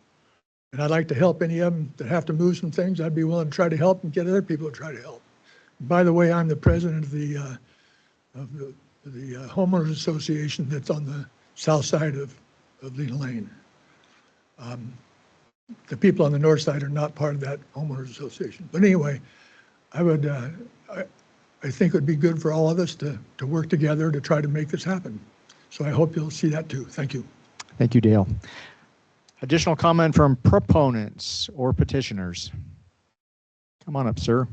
And I'd like to help any of them that have to move some things. I'd be willing to try to help and get other people to try to help. By the way, I'm the president of the homeowners association that's on the south side of Lena Lane. The people on the north side are not part of that homeowners association. But anyway, I think it would be good for all of us to work together to try to make this happen. So I hope you'll see that too. Thank you. Thank you, Dale. Additional comment from proponents or petitioners? Come on up, sir.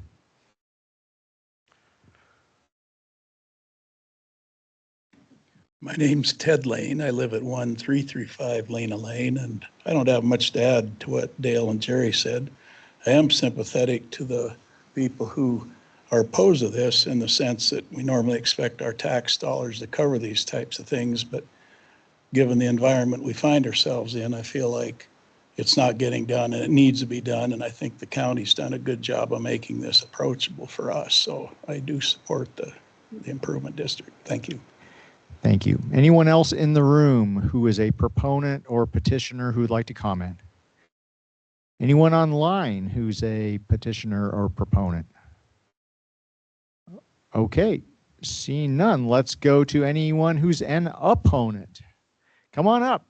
My name's Ted Lane. I live at 1335 Lena Lane, and I don't have much to add to what Dale and Jerry said. I am sympathetic to the people who are opposed to this in the sense that we normally expect our tax dollars to cover these types of things, but given the environment we find ourselves in, I feel like it's not getting done and it needs to be done. And I think the county's done a good job of making this approachable for us. So I do support the improvement district. Thank you. Thank you. Anyone else in the room who is a proponent or petitioner who would like to comment? Anyone online who's a petitioner or proponent? Okay, seeing none, let's go to anyone who's an opponent. Come on up.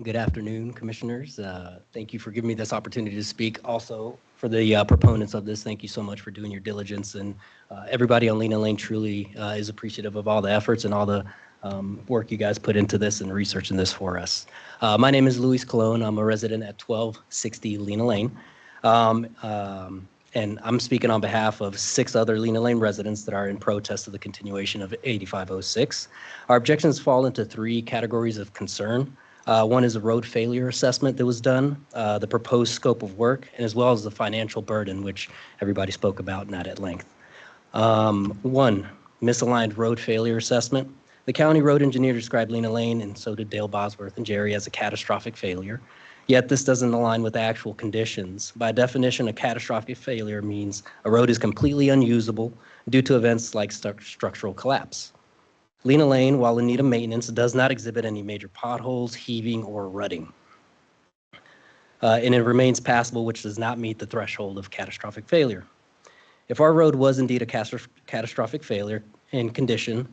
Good afternoon, commissioners. Thank you for giving me this opportunity to speak. Also, for the proponents of this, thank you so much for doing your diligence. And everybody on Lena Lane truly is appreciative of all the efforts and all the work you guys put into this and researching this for us. My name is Luis Colon. I'm a resident at 1260 Lena Lane. And I'm speaking on behalf of 6 other Lena Lane residents that are in protest of the continuation of 8506. Our objections fall into 3 categories of concern. One is a road failure assessment that was done, the proposed scope of work, and as well as the financial burden, which everybody spoke about and that at length. 1, misaligned road failure assessment. The county road engineer described Lena Lane, and so did Dale Bosworth and Jerry, as a catastrophic failure. Yet this doesn't align with actual conditions. By definition, a catastrophic failure means a road is completely unusable due to events like structural collapse. Lena Lane, while in need of maintenance, does not exhibit any major potholes, heaving, or rutting. And it remains passable, which does not meet the threshold of catastrophic failure. If our road was indeed a catastrophic failure in condition,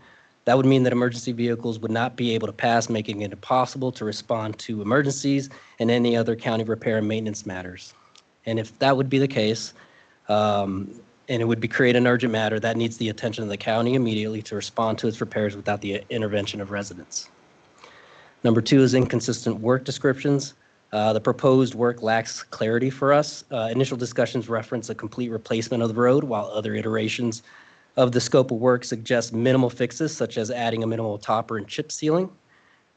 that would mean that emergency vehicles would not be able to pass, making it impossible to respond to emergencies and any other county repair and maintenance matters. And if that would be the case, and it would create an urgent matter, that needs the attention of the county immediately to respond to its repairs without the intervention of residents. Number 2 is inconsistent work descriptions. The proposed work lacks clarity for us. Initial discussions reference a complete replacement of the road, while other iterations of the scope of work suggest minimal fixes, such as adding a minimal topper and chip sealing.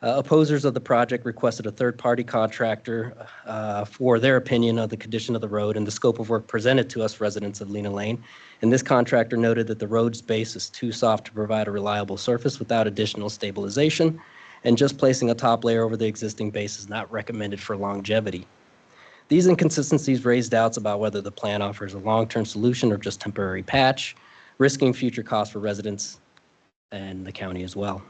Opposers of the project requested a third-party contractor for their opinion of the condition of the road and the scope of work presented to us residents of Lena Lane. And this contractor noted that the road's base is too soft to provide a reliable surface without additional stabilization, and just placing a top layer over the existing base is not recommended for longevity. These inconsistencies raise doubts about whether the plan offers a long-term solution or just temporary patch, risking future costs for residents and the county as well.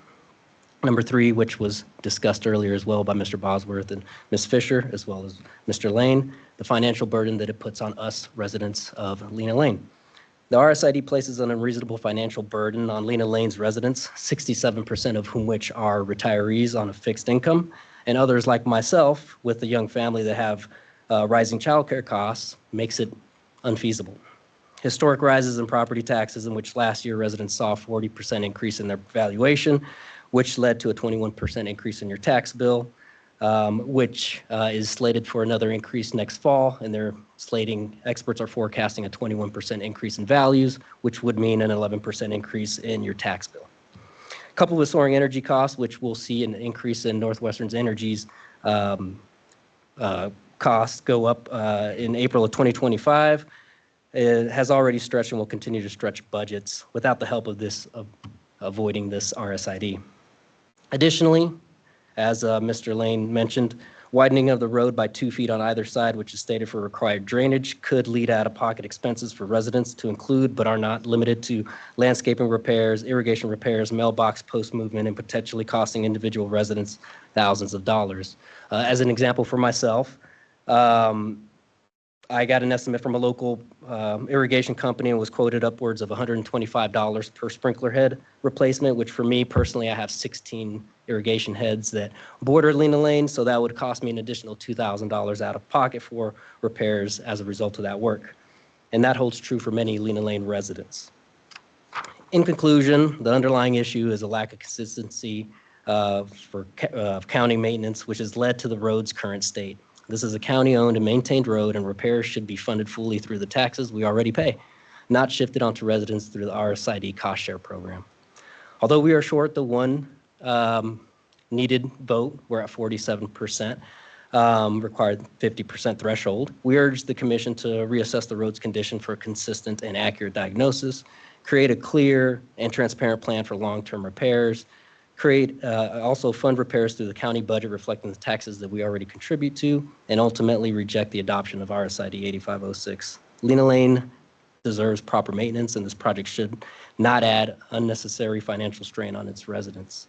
Number 3, which was discussed earlier as well by Mr. Bosworth and Ms. Fisher, as well as Mr. Lane, the financial burden that it puts on us residents of Lena Lane. The RSID places an unreasonable financial burden on Lena Lane's residents, 67% of whom which are retirees on a fixed income, and others like myself with a young family that have rising childcare costs, makes it unfeasible. Historic rises in property taxes, in which last year residents saw a 40% increase in their valuation, which led to a 21% increase in your tax bill, which is slated for another increase next fall. And experts are forecasting a 21% increase in values, which would mean an 11% increase in your tax bill. Coupled with soaring energy costs, which we'll see an increase in Northwestern Energy's costs go up in April of 2025, it has already stretched and will continue to stretch budgets without the help of avoiding this RSID. Additionally, as Mr. Lane mentioned, widening of the road by 2 feet on either side, which is stated for required drainage, could lead out-of-pocket expenses for residents to include, but are not limited to, landscaping repairs, irrigation repairs, mailbox post movement, and potentially costing individual residents thousands of dollars. As an example for myself, I got an estimate from a local irrigation company and was quoted upwards of $125 per sprinkler head replacement, which for me personally, I have 16 irrigation heads that border Lena Lane, so that would cost me an additional $2,000 out of pocket for repairs as a result of that work. And that holds true for many Lena Lane residents. In conclusion, the underlying issue is a lack of consistency for county maintenance, which has led to the road's current state. This is a county-owned and maintained road, and repairs should be funded fully through the taxes we already pay, not shifted onto residents through the RSID cost share program. Although we are short the one needed vote, we're at 47%, required 50% threshold. We urge the commission to reassess the road's condition for a consistent and accurate diagnosis, create a clear and transparent plan for long-term repairs, also fund repairs through the county budget reflecting the taxes that we already contribute to, and ultimately reject the adoption of RSID 8506. Lena Lane deserves proper maintenance, and this project should not add unnecessary financial strain on its residents.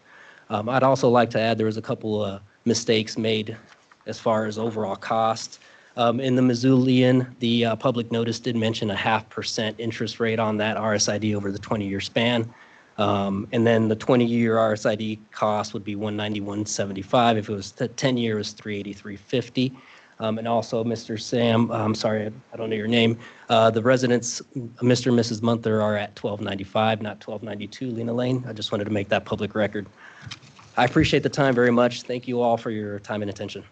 I'd also like to add there was a couple of mistakes made as far as overall cost. In the Missoulian, the public notice did mention a 0.5% interest rate on that RSID over the 20-year span. And then the 20-year RSID cost would be $191.75. If it was 10-year, it was $383.50. And also, Mr. Sam, I'm sorry, I don't know your name. The residents, Mr. and Mrs. Munther, are at $12.95, not $12.92 Lena Lane. I just wanted to make that public record. I appreciate the time very much. Thank you all for your time and attention.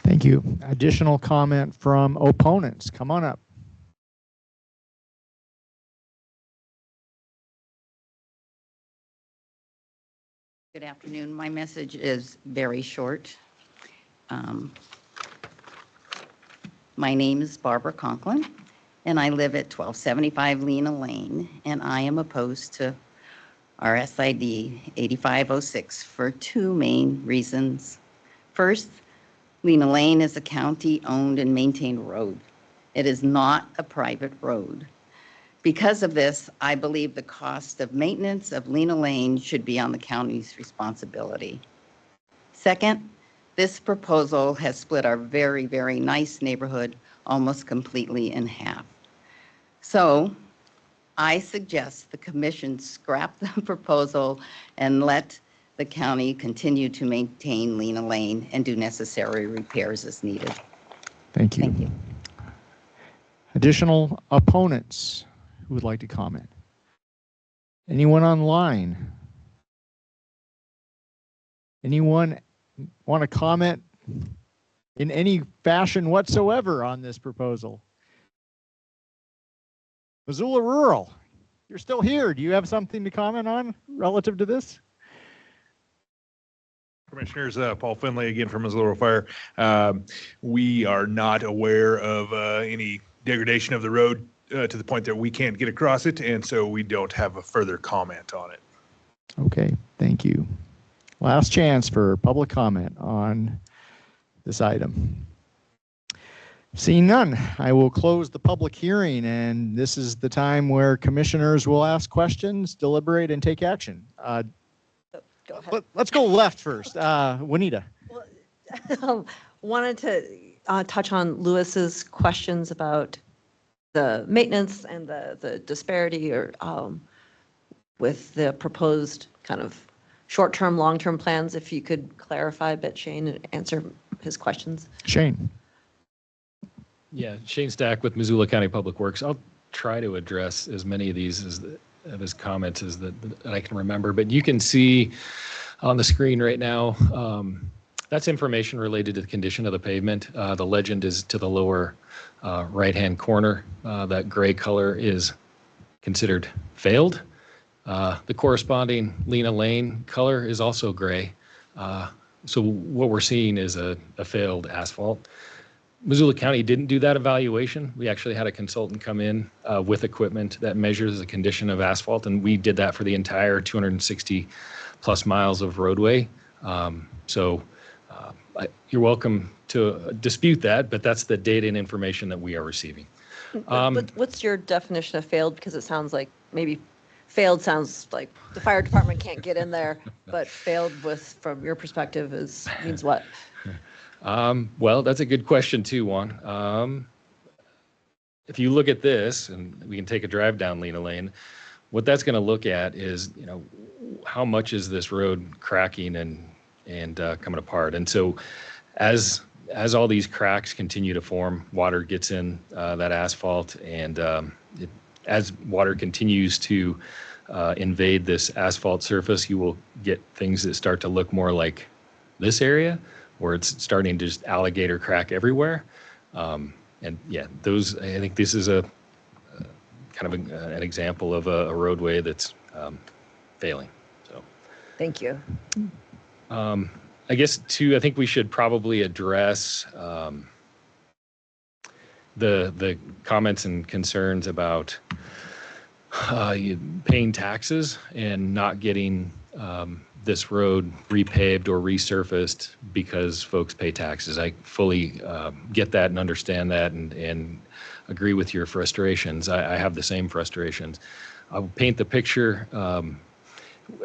Thank you. Additional comment from opponents. Come on up. Good afternoon. My message is very short. My name is Barbara Conklin, and I live at 1275 Lena Lane, and I am opposed to RSID 8506 for two main reasons. First, Lena Lane is a county-owned and maintained road. It is not a private road. Because of this, I believe the cost of maintenance of Lena Lane should be on the county's responsibility. Second, this proposal has split our very, very nice neighborhood almost completely in half. So I suggest the commission scrap the proposal and let the county continue to maintain Lena Lane and do necessary repairs as needed. Thank you. Thank you. Additional opponents who would like to comment? Anyone online? Anyone want to comment in any fashion whatsoever on this proposal? Missoula Rural, you're still here. Do you have something to comment on relative to this? Commissioners, Paul Finley again from Missoula Fire. We are not aware of any degradation of the road to the point that we can't get across it, and so we don't have a further comment on it. Okay, thank you. Last chance for public comment on this item. Seeing none, I will close the public hearing, and this is the time where commissioners will ask questions, deliberate, and take action. Go ahead. Let's go left first. Juanita. Wanted to touch on Lewis's questions about the maintenance and the disparity or with the proposed kind of short-term, long-term plans. If you could clarify a bit, Shane, and answer his questions. Shane. Yeah, Shane Stack with Missoula County Public Works. I'll try to address as many of these of his comments as that I can remember, but you can see on the screen right now, that's information related to the condition of the pavement. The legend is to the lower right-hand corner. That gray color is considered failed. The corresponding Lena Lane color is also gray. So what we're seeing is a failed asphalt. Missoula County didn't do that evaluation. We actually had a consultant come in with equipment that measures the condition of asphalt, and we did that for the entire 260 plus miles of roadway. You're welcome to dispute that, but that's the data and information that we are receiving. What's your definition of failed? Because it sounds like maybe failed sounds like the fire department can't get in there, but failed from your perspective means what? Well, that's a good question too, Juan. If you look at this, and we can take a drive down Lena Lane, what that's going to look at is, how much is this road cracking and coming apart? And so, as all these cracks continue to form, water gets in that asphalt, and as water continues to invade this asphalt surface, you will get things that start to look more like this area, where it's starting to just alligator crack everywhere. And yeah, I think this is a kind of an example of a roadway that's failing. So Thank you. I guess too, I think we should probably address the comments and concerns about paying taxes and not getting this road repaved or resurfaced because folks pay taxes. I fully get that and understand that and agree with your frustrations. I have the same frustrations. I'll paint the picture.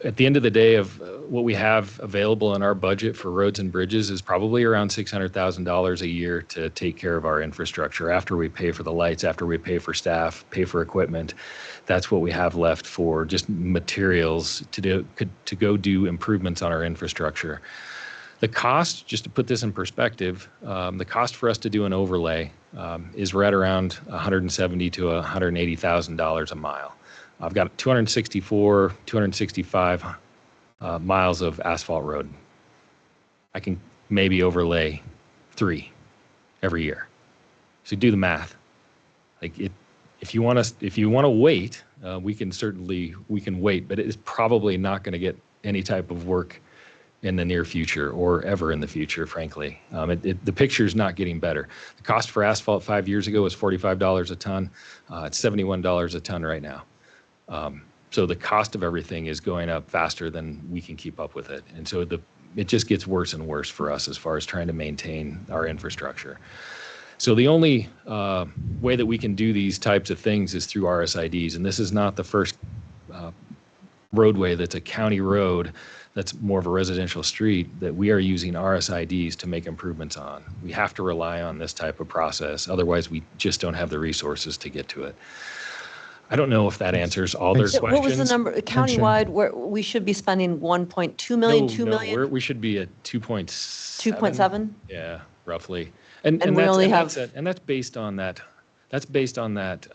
At the end of the day, of what we have available in our budget for roads and bridges is probably around $600,000 a year to take care of our infrastructure. After we pay for the lights, after we pay for staff, pay for equipment, that's what we have left for just materials to go do improvements on our infrastructure. The cost, just to put this in perspective, the cost for us to do an overlay is right around $170,000 to $180,000 a mile. I've got 265 miles of asphalt road. I can maybe overlay 3 every year. So do the math. Like if you want to wait, we can wait, but it is probably not going to get any type of work in the near future or ever in the future, frankly. The picture is not getting better. The cost for asphalt 5 years ago was $45 a ton. It's $71 a ton right now. So the cost of everything is going up faster than we can keep up with it. And so it just gets worse and worse for us as far as trying to maintain our infrastructure. So the only way that we can do these types of things is through RSIDs. And this is not the first roadway that's a county road that's more of a residential street that we are using RSIDs to make improvements on. We have to rely on this type of process. Otherwise, we just don't have the resources to get to it. I don't know if that answers all their questions. What was the number, countywide, where we should be spending 1.2 million, 2 million? We should be at 2.7. 2.7? Yeah, roughly. And we only have. And that's based on that. That's based on that.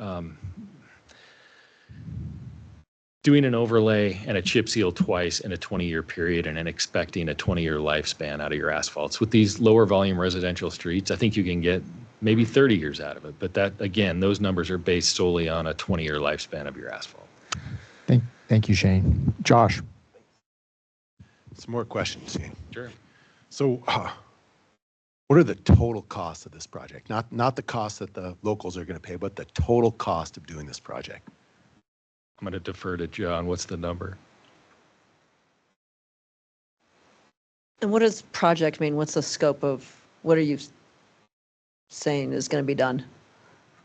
Doing an overlay and a chip seal twice in a 20-year period and then expecting a 20-year lifespan out of your asphalts. With these lower volume residential streets, I think you can get maybe 30 years out of it. But that, again, those numbers are based solely on a 20-year lifespan of your asphalt. Thank you, Shane. Josh. Some more questions, Shane. Sure. So what are the total costs of this project? Not the cost that the locals are going to pay, but the total cost of doing this project. I'm going to defer to John. What's the number? And what does project mean? What's the scope of, what are you saying is going to be done?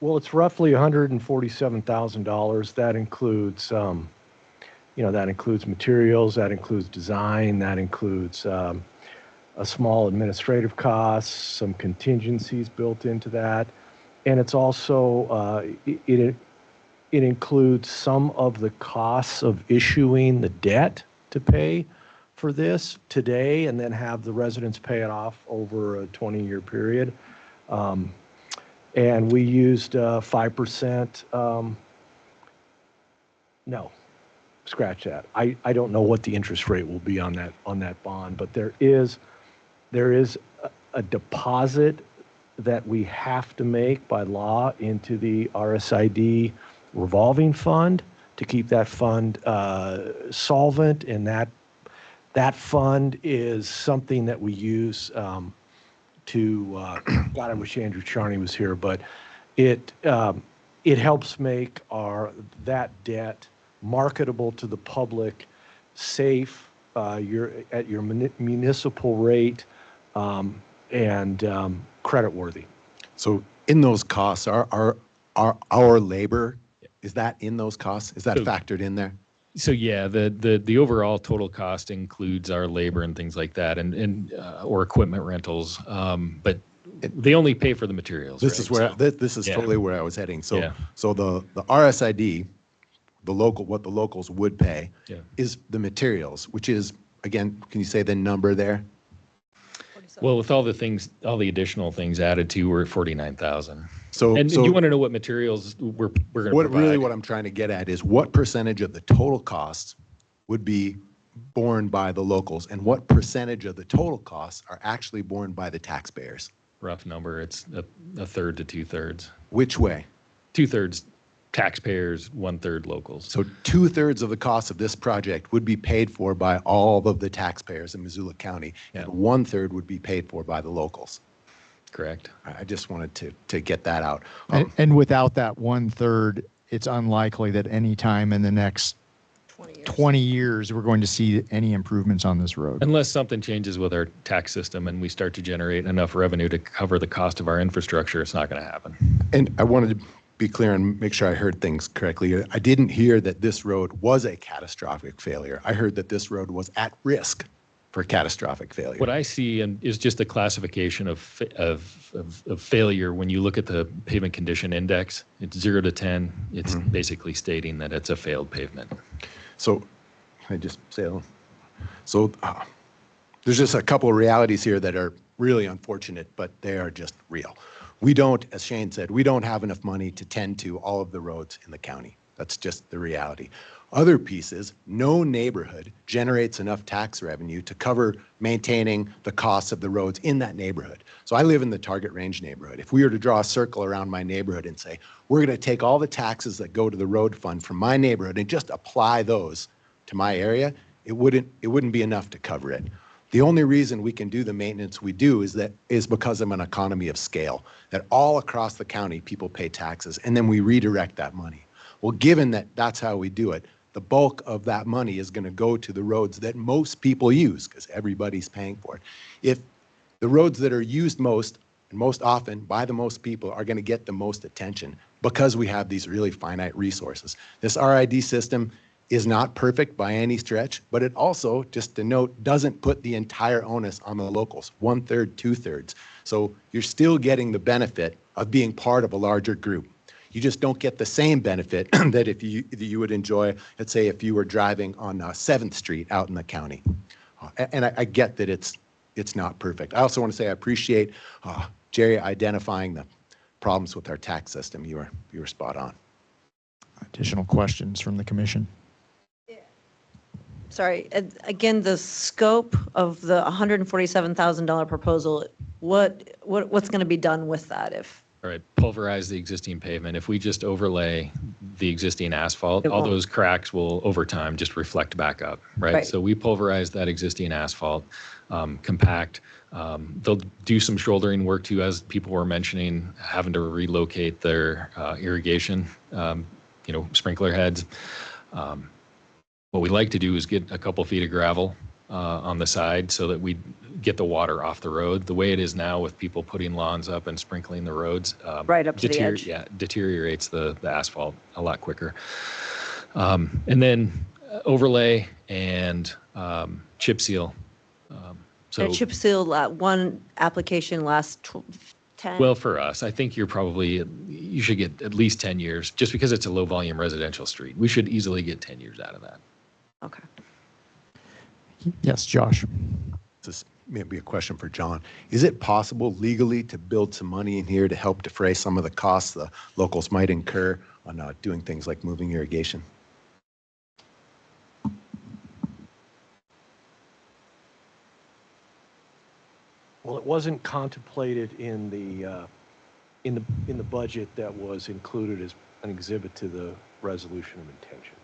Well, it's roughly $147,000. That includes, that includes materials, that includes design, that includes a small administrative costs, some contingencies built into that. And it's also, it includes some of the costs of issuing the debt to pay for this today and then have the residents pay it off over a 20-year period. And we used 5%. No, scratch that. I don't know what the interest rate will be on that bond, but there is a deposit that we have to make by law into the RSID revolving fund to keep that fund solvent, and that fund is something that we use to God, I wish Andrew Charney was here, but it helps make that debt marketable to the public, safe, at your municipal rate, and credit worthy. So in those costs, our labor, is that in those costs? Is that factored in there? So yeah, the overall total cost includes our labor and things like that, and or equipment rentals. But they only pay for the materials. This is where this is totally where I was heading. So so the RSID, what the locals would pay is the materials, which is, again, can you say the number there? Well, with all the additional things added to, we're at 49,000. So you want to know what materials we're going to provide? Really what I'm trying to get at is what percentage of the total cost would be borne by the locals, and what percentage of the total costs are actually borne by the taxpayers? Rough number, it's a third to two-thirds. Which way? Two-thirds taxpayers, one-third locals. So 2/3 of the cost of this project would be paid for by all of the taxpayers in Missoula County, and 1/3 would be paid for by the locals. Correct. I just wanted to get that out. And without that 1/3, it's unlikely that any time in the next 20 years, we're going to see any improvements on this road. Unless something changes with our tax system and we start to generate enough revenue to cover the cost of our infrastructure, it's not going to happen. And I wanted to be clear and make sure I heard things correctly. I didn't hear that this road was a catastrophic failure. I heard that this road was at risk for catastrophic failure. What I see is just a classification of failure. When you look at the pavement condition index, it's 0 to 10. It's basically stating that it's a failed pavement. So, can I just say, so there's just a couple of realities here that are really unfortunate, but they are just real. We don't, as Shane said, we don't have enough money to tend to all of the roads in the county. That's just the reality. Other pieces, no neighborhood generates enough tax revenue to cover maintaining the costs of the roads in that neighborhood. So I live in the Target Range neighborhood. If we were to draw a circle around my neighborhood and say, we're going to take all the taxes that go to the road fund from my neighborhood and just apply those to my area, it wouldn't be enough to cover it. The only reason we can do the maintenance we do is because of an economy of scale, that all across the county people pay taxes and then we redirect that money. Well, given that that's how we do it, the bulk of that money is going to go to the roads that most people use because everybody's paying for it. If the roads that are used most and most often by the most people are going to get the most attention because we have these really finite resources. This RID system is not perfect by any stretch, but it also, just to note, doesn't put the entire onus on the locals, 1/3, 2/3. So you're still getting the benefit of being part of a larger group. You just don't get the same benefit that if you would enjoy, let's say, if you were driving on 7th Street out in the county. And I get that it's not perfect. I also want to say I appreciate Jerry identifying the problems with our tax system. You were spot on. Additional questions from the commission? Sorry, again, the scope of the $147,000 proposal, what's going to be done with that if? All right, pulverize the existing pavement. If we just overlay the existing asphalt, It all won't. those cracks will, over time, just reflect back up, right? Right. So we pulverize that existing asphalt, compact. They'll do some shouldering work too, as people were mentioning, having to relocate their irrigation, sprinkler heads. What we like to do is get a couple feet of gravel on the side so that we get the water off the road. The way it is now with people putting lawns up and sprinkling the roads. Right up to the edge. Yeah, deteriorates the asphalt a lot quicker. And then overlay and chip seal. So, And chip seal, one application lasts 10? well, for us, I think you should get at least 10 years just because it's a low volume residential street. We should easily get 10 years out of that. Okay. Yes, Josh. This may be a question for John. Is it possible legally to build some money in here to help defray some of the costs the locals might incur on doing things like moving irrigation? Well, it wasn't contemplated in the budget that was included as an exhibit to the resolution of intention.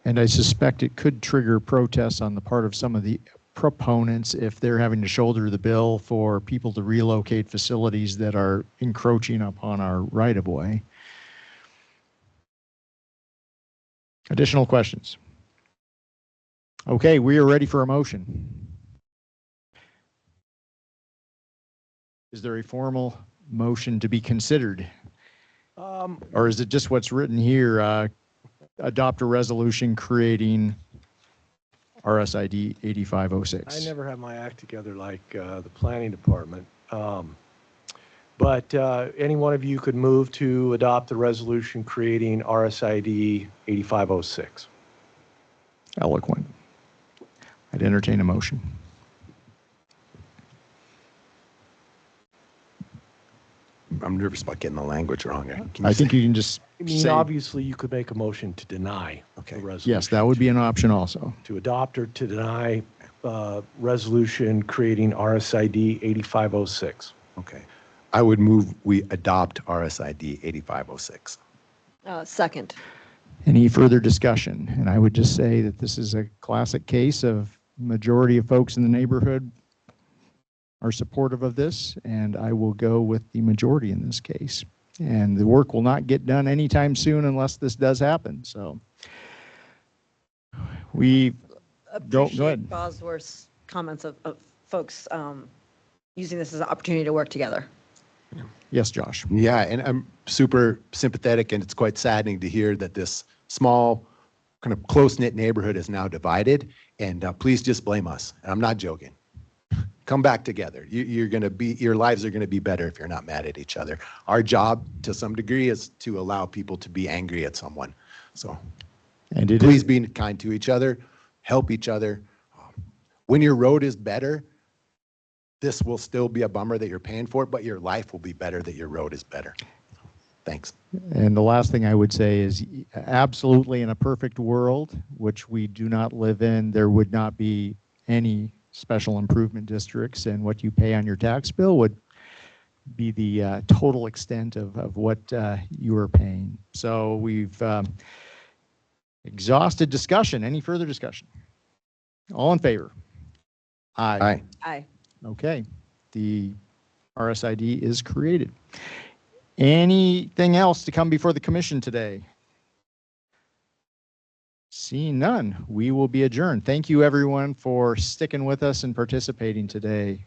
And I suspect it could trigger protests on the part of some of the proponents if they're having to shoulder the bill for people to relocate facilities that are encroaching upon our right-of-way. Additional questions? Okay, we are ready for a motion. Is there a formal motion to be considered? Or is it just what's written here, adopt a resolution creating RSID 8506? I never have my act together like the planning department. But any one of you could move to adopt the resolution creating RSID 8506. Eloquent. I'd entertain a motion. I'm nervous about getting the language wrong. I think you can just I mean, say, obviously, you could make a motion to deny. Okay. Yes, that would be an option also. To adopt or to deny resolution creating RSID 8506. Okay. I would move we adopt RSID 8506. Second. Any further discussion? And I would just say that this is a classic case of majority of folks in the neighborhood are supportive of this, and I will go with the majority in this case. And the work will not get done anytime soon unless this does happen. So we go ahead. Bosworth's comments of folks using this as an opportunity to work together. Yes, Josh. Yeah, and I'm super sympathetic, and it's quite saddening to hear that this small, kind of close-knit neighborhood is now divided. And please just blame us. And I'm not joking. Come back together. You're going to be, your lives are going to be better if you're not mad at each other. Our job, to some degree, is to allow people to be angry at someone. So And it please is, be kind to each other, help each other. When your road is better, this will still be a bummer that you're paying for it, but your life will be better that your road is better. Thanks. and the last thing I would say is absolutely in a perfect world, which we do not live in, there would not be any special improvement districts, and what you pay on your tax bill would be the total extent of what you are paying. So we've exhausted discussion. Any further discussion? All in favor? Aye. Aye. Okay, the RSID is created. Anything else to come before the commission today? Seeing none, we will be adjourned. Thank you, everyone, for sticking with us and participating today.